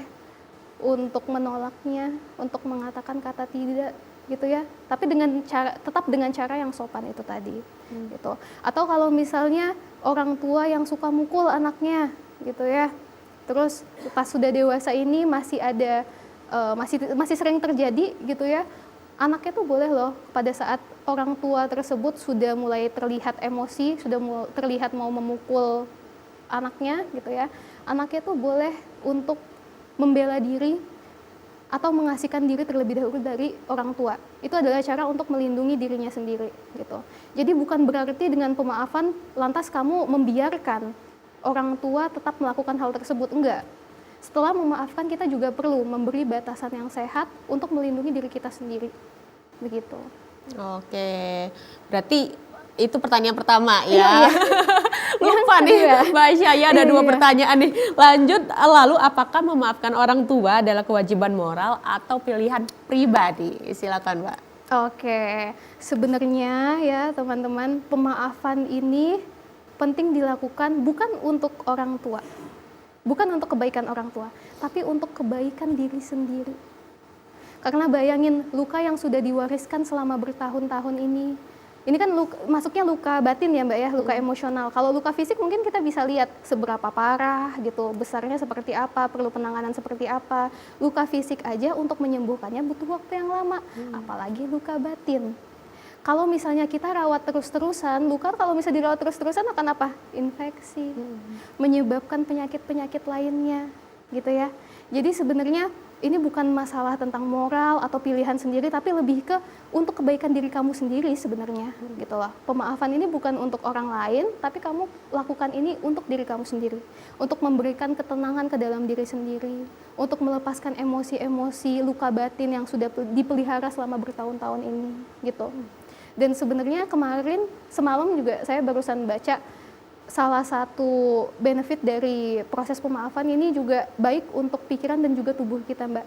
untuk menolaknya, untuk mengatakan kata tidak gitu ya, tapi tetap dengan cara yang sopan itu tadi gitu. Atau kalau misalnya orang tua yang suka mukul anaknya gitu ya, terus pas sudah dewasa ini masih ada masih sering terjadi gitu ya, anaknya tuh boleh loh pada saat orang tua tersebut sudah mulai terlihat emosi, sudah terlihat mau memukul anaknya gitu ya, anaknya tuh boleh untuk membela diri atau mengasihkan diri terlebih dahulu dari orang tua. Itu adalah cara untuk melindungi dirinya sendiri gitu. Jadi bukan berarti dengan pemaafan lantas kamu membiarkan orang tua tetap melakukan hal tersebut, enggak. Setelah memaafkan kita juga perlu memberi batasan yang sehat untuk melindungi diri kita sendiri. Begitu. Oke. Berarti itu pertanyaan pertama ya. Iya. Lupa nih Mbak Isya, ya ada dua pertanyaan nih. Lanjut, lalu apakah memaafkan orang tua adalah kewajiban moral atau pilihan pribadi? Silakan Mbak. Oke, sebenarnya ya teman-teman, pemaafan ini penting dilakukan bukan untuk orang tua, bukan untuk kebaikan orang tua, tapi untuk kebaikan diri sendiri. Karena bayangin luka yang sudah diwariskan selama bertahun-tahun ini kan masuknya luka batin ya Mbak ya, luka emosional. Kalau luka fisik mungkin kita bisa lihat seberapa parah gitu, besarnya seperti apa, perlu penanganan seperti apa. Luka fisik aja untuk menyembuhkannya butuh waktu yang lama, apalagi luka batin. Kalau misalnya kita rawat terus-terusan, luka kalau misalnya dirawat terus-terusan akan apa? Infeksi, menyebabkan penyakit-penyakit lainnya gitu ya. Jadi sebenarnya ini bukan masalah tentang moral atau pilihan sendiri, tapi lebih ke untuk kebaikan diri kamu sendiri sebenarnya, gitu lah. Pemaafan ini bukan untuk orang lain, tapi kamu lakukan ini untuk diri kamu sendiri, untuk memberikan ketenangan ke dalam diri sendiri, untuk melepaskan emosi-emosi luka batin yang sudah dipelihara selama bertahun-tahun ini, gitu. Dan sebenarnya semalam juga saya barusan baca salah satu benefit dari proses pemaafan ini juga baik untuk pikiran dan juga tubuh kita, Mbak.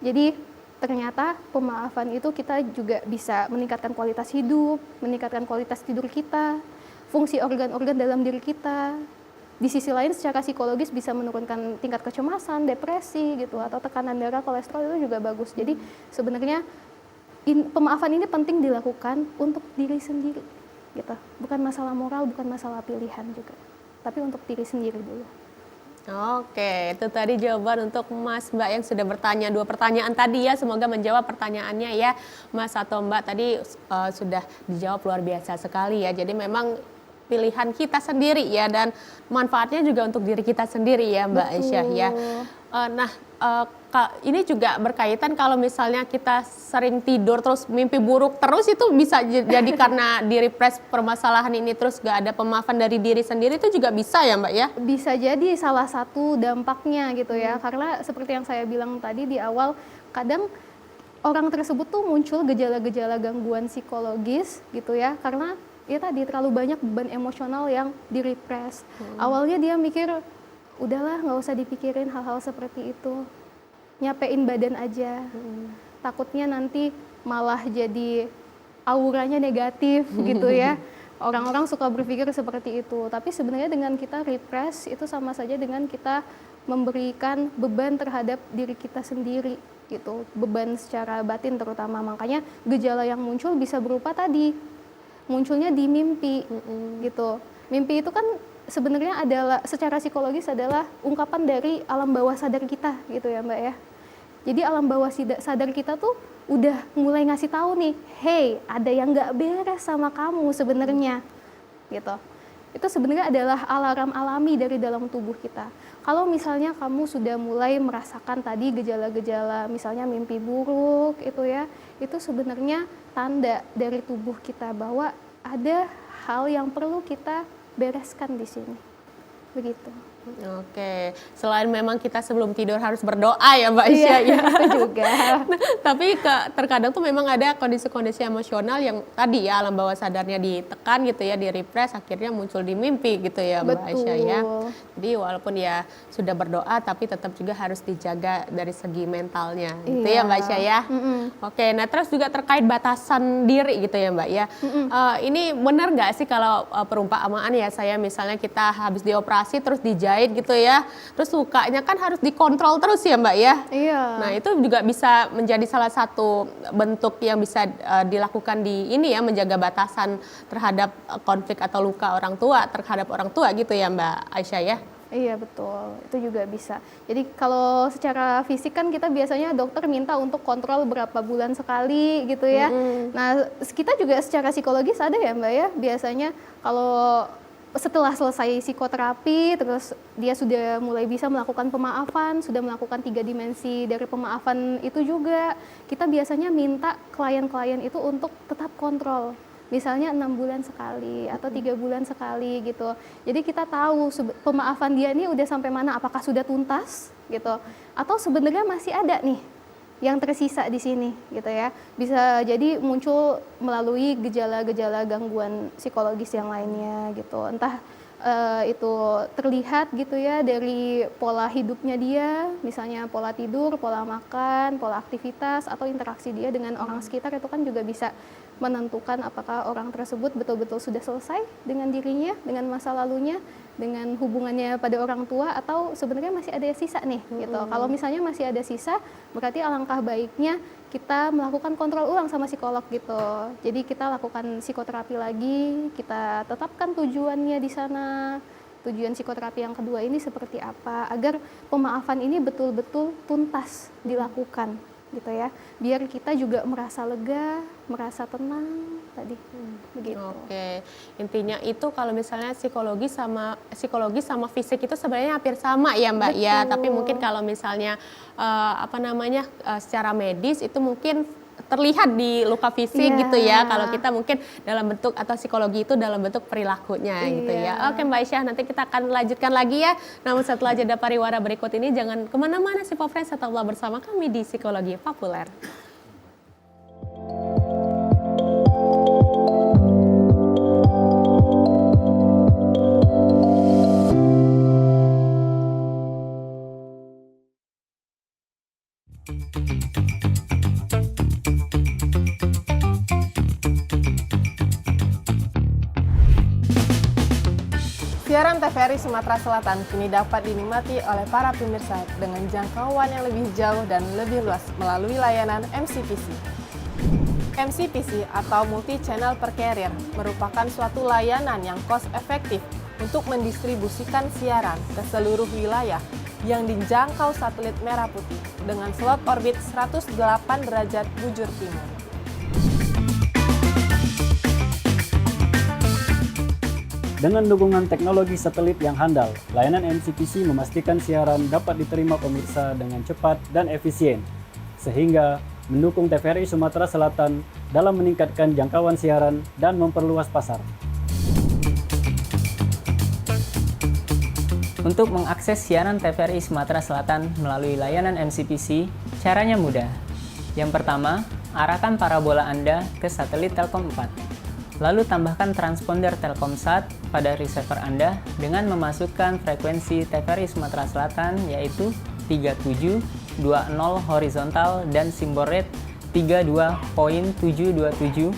Jadi ternyata pemaafan itu kita juga bisa meningkatkan kualitas hidup, meningkatkan kualitas tidur kita, fungsi organ-organ dalam diri kita. Di sisi lain secara psikologis bisa menurunkan tingkat kecemasan, depresi gitu, atau tekanan darah, kolesterol itu juga bagus. Jadi sebenarnya pemaafan ini penting dilakukan untuk diri sendiri. Gitu. Bukan masalah moral, bukan masalah pilihan juga, tapi untuk diri sendiri dulu. Oke, itu tadi jawaban untuk Mas Mbak yang sudah bertanya 2 pertanyaan tadi ya. Semoga menjawab pertanyaannya ya Mas atau Mbak tadi sudah dijawab luar biasa sekali ya. Jadi memang pilihan kita sendiri ya, dan manfaatnya juga untuk diri kita sendiri ya Mbak Aisyah ya. ini juga berkaitan kalau misalnya kita sering tidur terus mimpi buruk terus, itu bisa jadi karena di-repress permasalahan ini, terus gak ada pemaafan dari diri sendiri, itu juga bisa ya Mbak ya? Bisa jadi salah satu dampaknya gitu ya, karena seperti yang saya bilang tadi di awal, kadang orang tersebut tuh muncul gejala-gejala gangguan psikologis gitu ya, karena ya tadi terlalu banyak beban emosional yang di-repress. Awalnya dia mikir, udahlah nggak usah dipikirin hal-hal seperti itu, nyapein badan aja. Takutnya nanti malah jadi auranya negatif gitu ya. Orang-orang suka berpikir seperti itu, tapi sebenarnya dengan kita repress itu sama saja dengan kita memberikan beban terhadap diri kita sendiri gitu, beban secara batin terutama. Makanya gejala yang muncul bisa berupa tadi, munculnya di mimpi gitu. Mimpi itu kan sebenarnya adalah secara psikologis adalah ungkapan dari alam bawah sadar kita gitu ya Mbak ya. Jadi alam bawah sadar kita tuh udah mulai ngasih tahu nih, hey, ada yang nggak beres sama kamu sebenarnya gitu. Itu sebenarnya adalah alarm alami dari dalam tubuh kita. Kalau misalnya kamu sudah mulai merasakan tadi gejala-gejala misalnya mimpi buruk itu ya, itu sebenarnya tanda dari tubuh kita bahwa ada hal yang perlu kita bereskan di sini, begitu. Oke, selain memang kita sebelum tidur harus berdoa ya Mbak Isya ya. Itu juga. Tapi terkadang tuh memang ada kondisi-kondisi emosional yang tadi ya alam bawah sadarnya ditekan gitu ya, di-repress, akhirnya muncul di mimpi gitu ya Mbak Isya ya. Jadi walaupun ya sudah berdoa tapi tetap juga harus dijaga dari segi mentalnya gitu ya Mbak Isya ya. Oke, nah terus juga terkait batasan diri gitu ya Mbak ya. Ini benar nggak sih kalau perumpamaan ya, saya misalnya kita habis dioperasi terus dijahit gitu ya, terus lukanya kan harus dikontrol terus ya Mbak ya. Iya. Nah itu juga bisa menjadi salah satu bentuk yang bisa dilakukan di ini ya, menjaga batasan terhadap konflik atau luka orang tua terhadap orang tua gitu ya Mbak Aisyah ya. Iya betul, itu juga bisa. Jadi kalau secara fisik kan kita biasanya dokter minta untuk kontrol berapa bulan sekali gitu ya. Nah kita juga secara psikologis ada ya Mbak ya, biasanya kalau setelah selesai psikoterapi, terus dia sudah mulai bisa melakukan pemaafan, sudah melakukan 3 dimensi dari pemaafan itu juga, kita biasanya minta klien-klien itu untuk tetap kontrol. Misalnya 6 bulan sekali atau 3 bulan sekali gitu. Jadi kita tahu pemaafan dia ini udah sampai mana, apakah sudah tuntas gitu, atau sebenarnya masih ada nih yang tersisa di sini gitu ya. Bisa jadi muncul melalui gejala-gejala gangguan psikologis yang lainnya gitu. Entah itu terlihat gitu ya dari pola hidupnya dia, misalnya pola tidur, pola makan, pola aktivitas, atau interaksi dia dengan orang sekitar, itu kan juga bisa menentukan apakah orang tersebut betul-betul sudah selesai dengan dirinya, dengan masa lalunya, dengan hubungannya pada orang tua, atau sebenarnya masih ada sisa nih gitu. Kalau misalnya masih ada sisa, berarti alangkah baiknya kita melakukan kontrol ulang sama psikolog gitu. Jadi kita lakukan psikoterapi lagi, kita tetapkan tujuannya di sana. Tujuan psikoterapi yang kedua ini seperti apa, agar pemaafan ini betul-betul tuntas dilakukan gitu ya, biar kita juga merasa lega, merasa tenang tadi, begitu. Oke, intinya itu kalau misalnya psikologi sama fisik itu sebenarnya hampir sama ya Mbak. Betul. Ya, tapi mungkin kalau misalnya secara medis itu mungkin terlihat di luka fisik gitu ya. Kalau kita mungkin dalam bentuk, atau psikologi itu dalam bentuk perilakunya gitu ya. Oke Mbak Aisyah, nanti kita akan lanjutkan lagi ya. Namun setelah jeda pariwara berikut ini, jangan kemana-mana sih Pop Friends, tetaplah bersama kami di Psikologi Populer. Siaran TVRI Sumatera Selatan kini dapat dinikmati oleh para pemirsa dengan jangkauan yang lebih jauh dan lebih luas melalui layanan MCPC. MCPC atau Multi Channel Per Carrier merupakan suatu layanan yang cost efektif untuk mendistribusikan siaran ke seluruh wilayah yang dijangkau satelit merah putih dengan slot orbit 108 derajat bujur timur. Dengan dukungan teknologi satelit yang handal, layanan MCPC memastikan siaran dapat diterima pemirsa dengan cepat dan efisien, sehingga mendukung TVRI Sumatera Selatan dalam meningkatkan jangkauan siaran dan memperluas pasar. Untuk mengakses siaran TVRI Sumatera Selatan melalui layanan MCPC, caranya mudah. Yang pertama, arahkan parabola Anda ke satelit Telkom 4. Lalu tambahkan transponder Telkomsat pada receiver Anda dengan memasukkan frekuensi TVRI Sumatera Selatan yaitu 3720 horizontal dan simbol rate 32.727.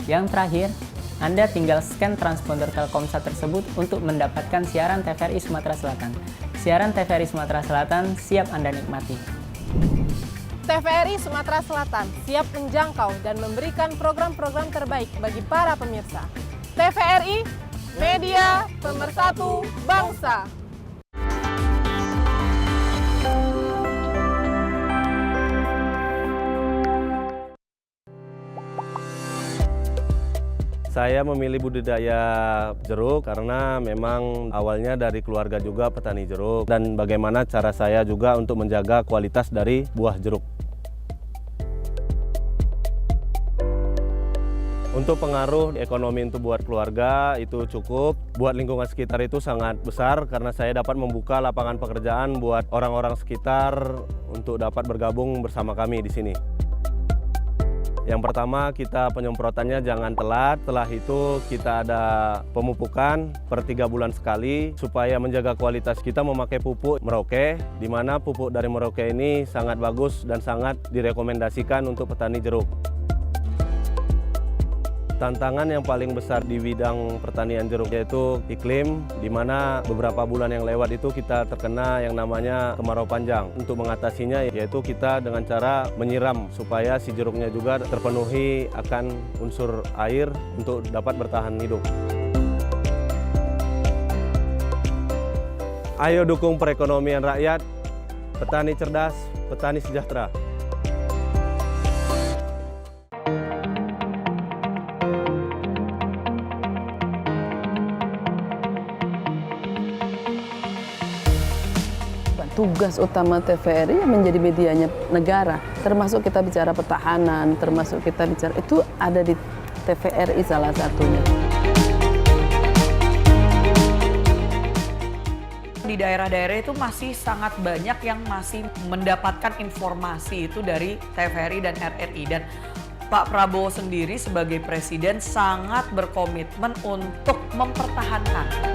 Yang terakhir, Anda tinggal scan transponder Telkomsat tersebut untuk mendapatkan siaran TVRI Sumatera Selatan. Siaran TVRI Sumatera Selatan siap Anda nikmati. TVRI Sumatera Selatan siap menjangkau dan memberikan program-program terbaik bagi para pemirsa. TVRI, media pemersatu bangsa. Saya memilih budidaya jeruk karena memang awalnya dari keluarga juga petani jeruk dan bagaimana cara saya juga untuk menjaga kualitas dari buah jeruk. Untuk pengaruh ekonomi untuk buat keluarga itu cukup, buat lingkungan sekitar itu sangat besar karena saya dapat membuka lapangan pekerjaan buat orang-orang sekitar untuk dapat bergabung bersama kami di sini. Yang pertama, kita penyemprotannya jangan telat. Setelah itu kita ada pemupukan per 3 bulan sekali supaya menjaga kualitas. Kita memakai pupuk Merauke, di mana pupuk dari Merauke ini sangat bagus dan sangat direkomendasikan untuk petani jeruk. Tantangan yang paling besar di bidang pertanian jeruk yaitu iklim, di mana beberapa bulan yang lewat itu kita terkena yang namanya kemarau panjang. Untuk mengatasinya yaitu kita dengan cara menyiram supaya si jeruknya juga terpenuhi akan unsur air untuk dapat bertahan hidup. Ayo dukung perekonomian rakyat, petani cerdas, petani sejahtera. Tugas utama TVRI menjadi medianya negara, termasuk kita bicara pertahanan, termasuk kita bicara itu ada di TVRI salah satunya. Di daerah-daerah itu masih sangat banyak yang masih mendapatkan informasi itu dari TVRI dan RRI, dan Pak Prabowo sendiri sebagai presiden sangat berkomitmen untuk mempertahankan.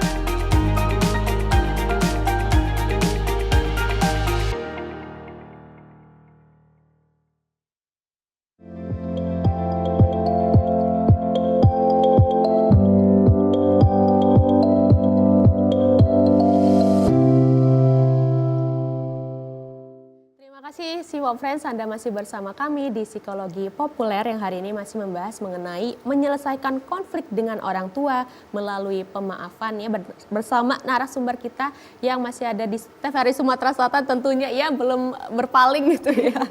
Siwop Friends, Anda masih bersama kami di Psikologi Populer yang hari ini masih membahas mengenai menyelesaikan konflik dengan orang tua melalui pemaafan ya, bersama narasumber kita yang masih ada di TVRI Sumatera Selatan tentunya ya, belum berpaling gitu ya.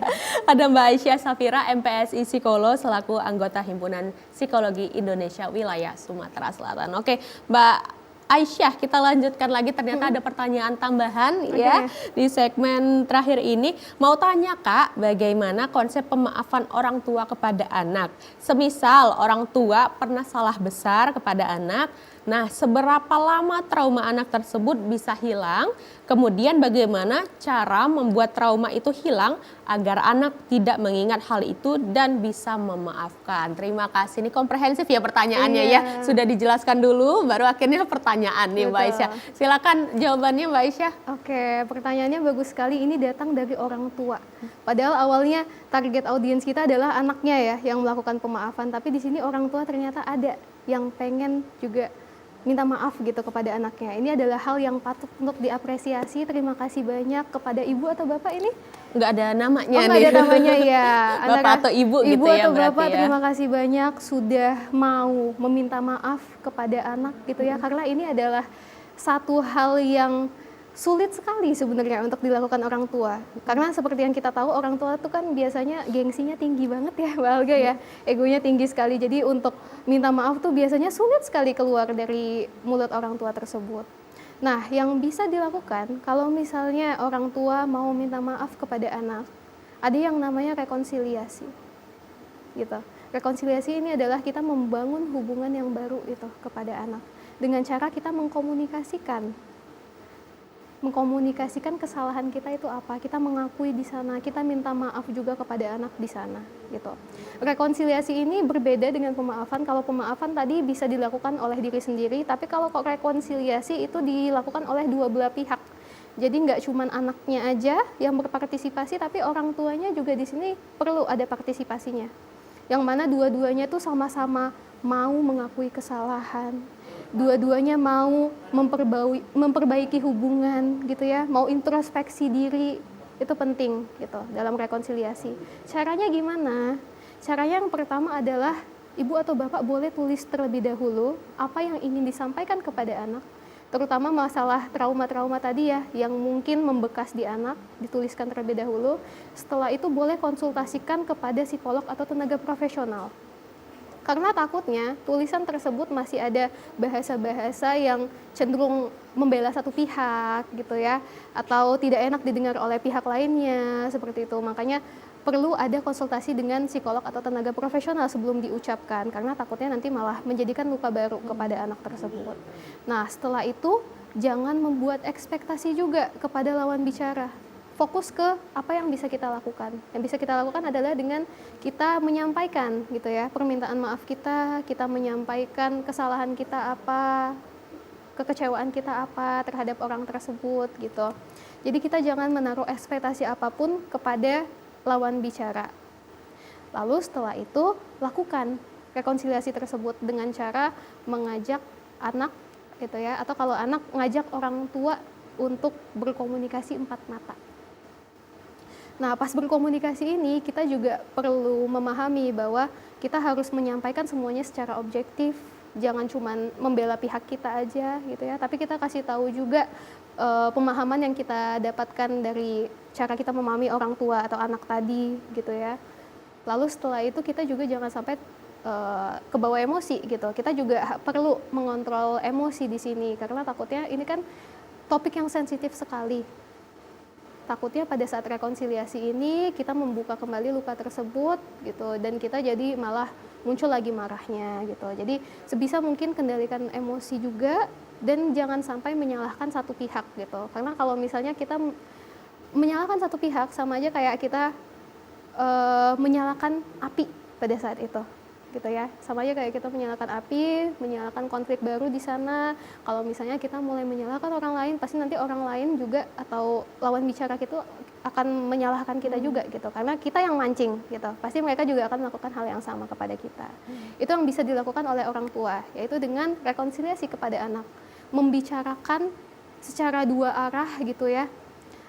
Ada Mbak Aisyah Safira, MPSI Psikolog selaku anggota Himpunan Psikologi Indonesia Wilayah Sumatera Selatan. Oke, Mbak Aisyah, kita lanjutkan lagi, ternyata ada pertanyaan tambahan ya di segmen terakhir ini. Mau tanya Kak, bagaimana konsep pemaafan orang tua kepada anak? Semisal orang tua pernah salah besar kepada anak, nah seberapa lama trauma anak tersebut bisa hilang? Kemudian bagaimana cara membuat trauma itu hilang agar anak tidak mengingat hal itu dan bisa memaafkan? Terima kasih, ini komprehensif ya pertanyaannya ya. Sudah dijelaskan dulu, baru akhirnya pertanyaan nih Mbak Aisyah. Silakan jawabannya Mbak Aisyah. Oke, pertanyaannya bagus sekali. Ini datang dari orang tua. Padahal awalnya target audiens kita adalah anaknya ya yang melakukan pemaafan. Tapi di sini orang tua ternyata ada yang pengen juga minta maaf gitu kepada anaknya. Ini adalah hal yang patut untuk diapresiasi. Terima kasih banyak kepada ibu atau bapak ini. Nggak ada namanya nih. Nggak ada namanya ya. Bapak atau ibu gitu ya. Ibu atau bapak ya. Terima kasih banyak sudah mau meminta maaf kepada anak gitu ya. Karena ini adalah satu hal yang sulit sekali sebenarnya untuk dilakukan orang tua. Karena seperti yang kita tahu, orang tua itu kan biasanya gengsinya tinggi banget ya, Mbak Alga ya. Egonya tinggi sekali. Jadi untuk minta maaf tuh biasanya sulit sekali keluar dari mulut orang tua tersebut. Nah, yang bisa dilakukan kalau misalnya orang tua mau minta maaf kepada anak, ada yang namanya rekonsiliasi. Gitu. Rekonsiliasi ini adalah kita membangun hubungan yang baru itu kepada anak dengan cara kita mengkomunikasikan kesalahan kita itu apa, kita mengakui di sana, kita minta maaf juga kepada anak di sana, gitu. Rekonsiliasi ini berbeda dengan pemaafan. Kalau pemaafan tadi bisa dilakukan oleh diri sendiri, tapi kalau kok rekonsiliasi itu dilakukan oleh dua belah pihak. Jadi nggak cuma anaknya aja yang berpartisipasi, tapi orang tuanya juga di sini perlu ada partisipasinya. Yang mana dua-duanya tuh sama-sama mau mengakui kesalahan, dua-duanya mau memperbaiki hubungan gitu ya, mau introspeksi diri, itu penting gitu dalam rekonsiliasi. Caranya gimana? Caranya yang pertama adalah ibu atau bapak boleh tulis terlebih dahulu apa yang ingin disampaikan kepada anak, terutama masalah trauma-trauma tadi ya yang mungkin membekas di anak, dituliskan terlebih dahulu. Setelah itu boleh konsultasikan kepada psikolog atau tenaga profesional. Karena takutnya tulisan tersebut masih ada bahasa-bahasa yang cenderung membela satu pihak gitu ya, atau tidak enak didengar oleh pihak lainnya, seperti itu. Makanya perlu ada konsultasi dengan psikolog atau tenaga profesional sebelum diucapkan, karena takutnya nanti malah menjadikan luka baru kepada anak tersebut. Nah, setelah itu jangan membuat ekspektasi juga kepada lawan bicara. Fokus ke apa yang bisa kita lakukan. Yang bisa kita lakukan adalah dengan kita menyampaikan gitu ya, permintaan maaf kita menyampaikan kesalahan kita apa, kekecewaan kita apa terhadap orang tersebut gitu. Jadi kita jangan menaruh ekspektasi apapun kepada lawan bicara. Lalu setelah itu lakukan rekonsiliasi tersebut dengan cara mengajak anak gitu ya, atau kalau anak ngajak orang tua untuk berkomunikasi empat mata. Nah, pas berkomunikasi ini kita juga perlu memahami bahwa kita harus menyampaikan semuanya secara objektif, jangan cuma membela pihak kita aja gitu ya, tapi kita kasih tahu juga pemahaman yang kita dapatkan dari cara kita memahami orang tua atau anak tadi gitu ya. Lalu setelah itu kita juga jangan sampai kebawa emosi gitu. Kita juga perlu mengontrol emosi di sini karena takutnya ini kan topik yang sensitif sekali. Takutnya pada saat rekonsiliasi ini kita membuka kembali luka tersebut gitu, dan kita jadi malah muncul lagi marahnya gitu. Jadi sebisa mungkin kendalikan emosi juga dan jangan sampai menyalahkan satu pihak gitu. Karena kalau misalnya kita menyalahkan satu pihak sama aja kayak kita menyalakan api pada saat itu gitu ya. Sama aja kayak kita menyalakan api, menyalakan konflik baru di sana. Kalau misalnya kita mulai menyalahkan orang lain, pasti nanti orang lain juga atau lawan bicara kita akan menyalahkan kita juga gitu. Karena kita yang mancing gitu. Pasti mereka juga akan melakukan hal yang sama kepada kita. Itu yang bisa dilakukan oleh orang tua, yaitu dengan rekonsiliasi kepada anak. Membicarakan secara dua arah gitu ya.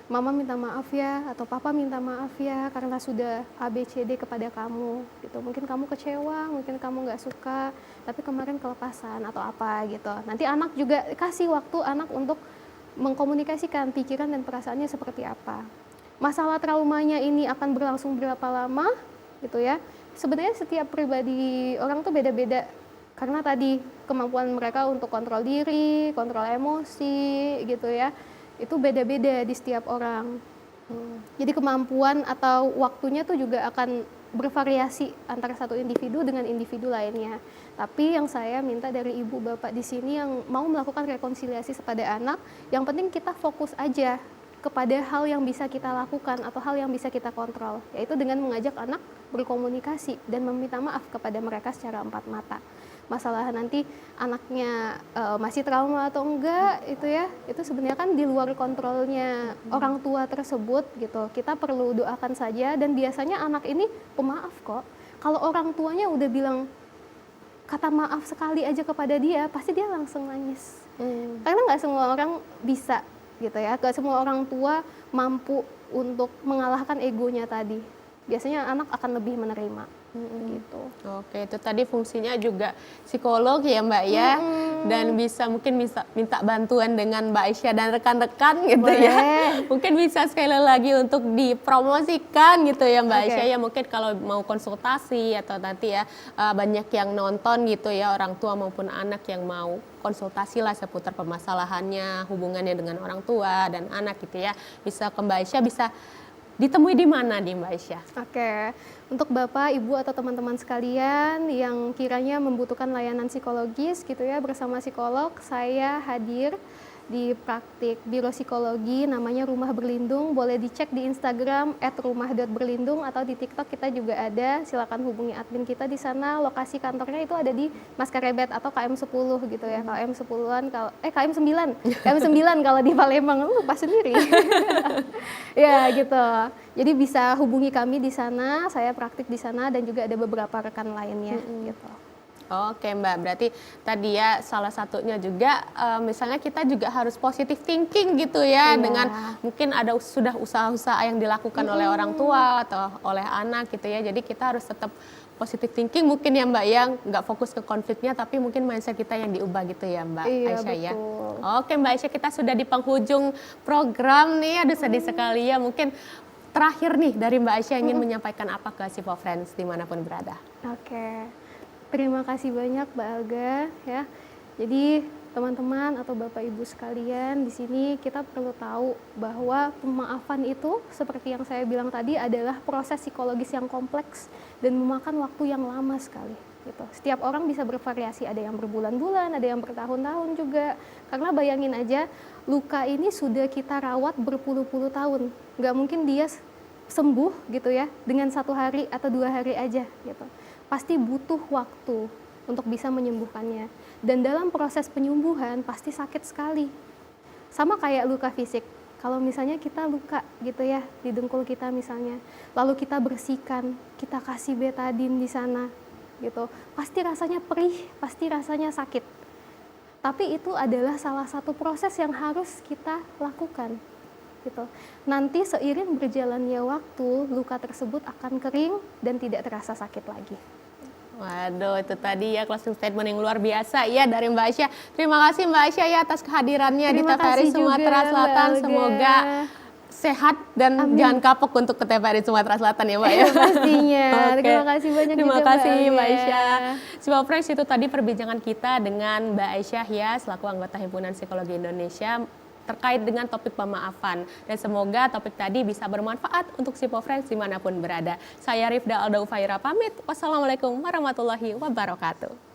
Mama minta maaf ya, atau papa minta maaf ya karena sudah ABCD kepada kamu gitu. Mungkin kamu kecewa, mungkin kamu nggak suka, tapi kemarin kelepasan atau apa gitu. Nanti anak juga kasih waktu anak untuk mengkomunikasikan pikiran dan perasaannya seperti apa. Masalah traumanya ini akan berlangsung berapa lama gitu ya. Sebenarnya setiap pribadi orang tuh beda-beda. Karena tadi kemampuan mereka untuk kontrol diri, kontrol emosi gitu ya. Itu beda-beda di setiap orang. Jadi kemampuan atau waktunya tuh juga akan bervariasi antara satu individu dengan individu lainnya. Tapi yang saya minta dari ibu bapak di sini yang mau melakukan rekonsiliasi kepada anak, yang penting kita fokus aja kepada hal yang bisa kita lakukan atau hal yang bisa kita kontrol, yaitu dengan mengajak anak berkomunikasi dan meminta maaf kepada mereka secara empat mata. Masalah nanti anaknya masih trauma atau enggak itu ya, itu sebenarnya kan di luar kontrolnya orang tua tersebut gitu. Kita perlu doakan saja, dan biasanya anak ini pemaaf kok. Kalau orang tuanya udah bilang kata maaf sekali aja kepada dia, pasti dia langsung nangis. Karena nggak semua orang bisa gitu ya, nggak semua orang tua mampu untuk mengalahkan egonya tadi. Biasanya anak akan lebih menerima. gitu. Oke, itu tadi fungsinya juga psikolog ya Mbak ya, dan bisa mungkin minta bantuan dengan Mbak Aisyah dan rekan-rekan gitu ya. Mungkin bisa sekali lagi untuk dipromosikan gitu ya Mbak Aisyah ya, mungkin kalau mau konsultasi atau nanti ya banyak yang nonton gitu ya, orang tua maupun anak yang mau konsultasi lah seputar permasalahannya, hubungannya dengan orang tua dan anak gitu ya, bisa ke Mbak Aisyah, bisa ditemui di mana di Mbak Aisyah? Oke, untuk Bapak, Ibu atau teman-teman sekalian yang kiranya membutuhkan layanan psikologis gitu ya, bersama psikolog, saya hadir di praktik Biro Psikologi namanya Rumah Berlindung. Boleh dicek di Instagram @rumah.berlindung atau di TikTok kita juga ada. Silakan hubungi admin kita di sana. Lokasi kantornya itu ada di Maskarebet atau KM 10 gitu ya. KM 10-an kalau KM 9. KM 9 kalau di Palembang. Lupa sendiri. Ya gitu. Jadi bisa hubungi kami di sana. Saya praktik di sana dan juga ada beberapa rekan lainnya gitu. Oke Mbak, berarti tadi ya salah satunya juga misalnya kita juga harus positive thinking gitu ya, dengan mungkin ada sudah usaha-usaha yang dilakukan oleh orang tua atau oleh anak gitu ya, jadi kita harus tetap positive thinking mungkin ya Mbak, yang nggak fokus ke konfliknya tapi mungkin mindset kita yang diubah gitu ya Mbak Aisyah ya. Oke Mbak Aisyah, kita sudah di penghujung program nih, aduh sedih sekali ya, mungkin terakhir nih dari Mbak Aisyah ingin menyampaikan apa ke Sipo Friends dimanapun berada? Oke. Terima kasih banyak Mbak Alga ya. Jadi teman-teman atau Bapak Ibu sekalian, di sini kita perlu tahu bahwa pemaafan itu seperti yang saya bilang tadi adalah proses psikologis yang kompleks dan memakan waktu yang lama sekali. Gitu. Setiap orang bisa bervariasi, ada yang berbulan-bulan, ada yang bertahun-tahun juga. Karena bayangin aja, luka ini sudah kita rawat berpuluh-puluh tahun. Nggak mungkin dia sembuh gitu ya dengan 1 hari atau 2 hari aja gitu. Pasti butuh waktu untuk bisa menyembuhkannya. Dan dalam proses penyembuhan pasti sakit sekali. Sama kayak luka fisik. Kalau misalnya kita luka gitu ya di dengkul kita misalnya, lalu kita bersihkan, kita kasih betadin di sana gitu. Pasti rasanya perih, pasti rasanya sakit. Tapi itu adalah salah satu proses yang harus kita lakukan. Gitu. Nanti seiring berjalannya waktu, luka tersebut akan kering dan tidak terasa sakit lagi. Waduh, itu tadi ya closing statement yang luar biasa ya dari Mbak Aisyah. Terima kasih Mbak Aisyah ya atas kehadirannya di TVRI Sumatera Selatan. Semoga sehat dan jangan kapok untuk ke TVRI Sumatera Selatan ya Mbak ya. Pastinya. Terima kasih banyak Terima juga kasih Mbak ya. Aisyah. Sipo Friends, itu tadi perbincangan kita dengan Mbak Aisyah ya, selaku anggota Himpunan Psikologi Indonesia, terkait dengan topik pemaafan. Dan semoga topik tadi bisa bermanfaat untuk Sipo Friends dimanapun berada. Saya Rifda Alda Ufaira pamit. Wassalamualaikum warahmatullahi wabarakatuh.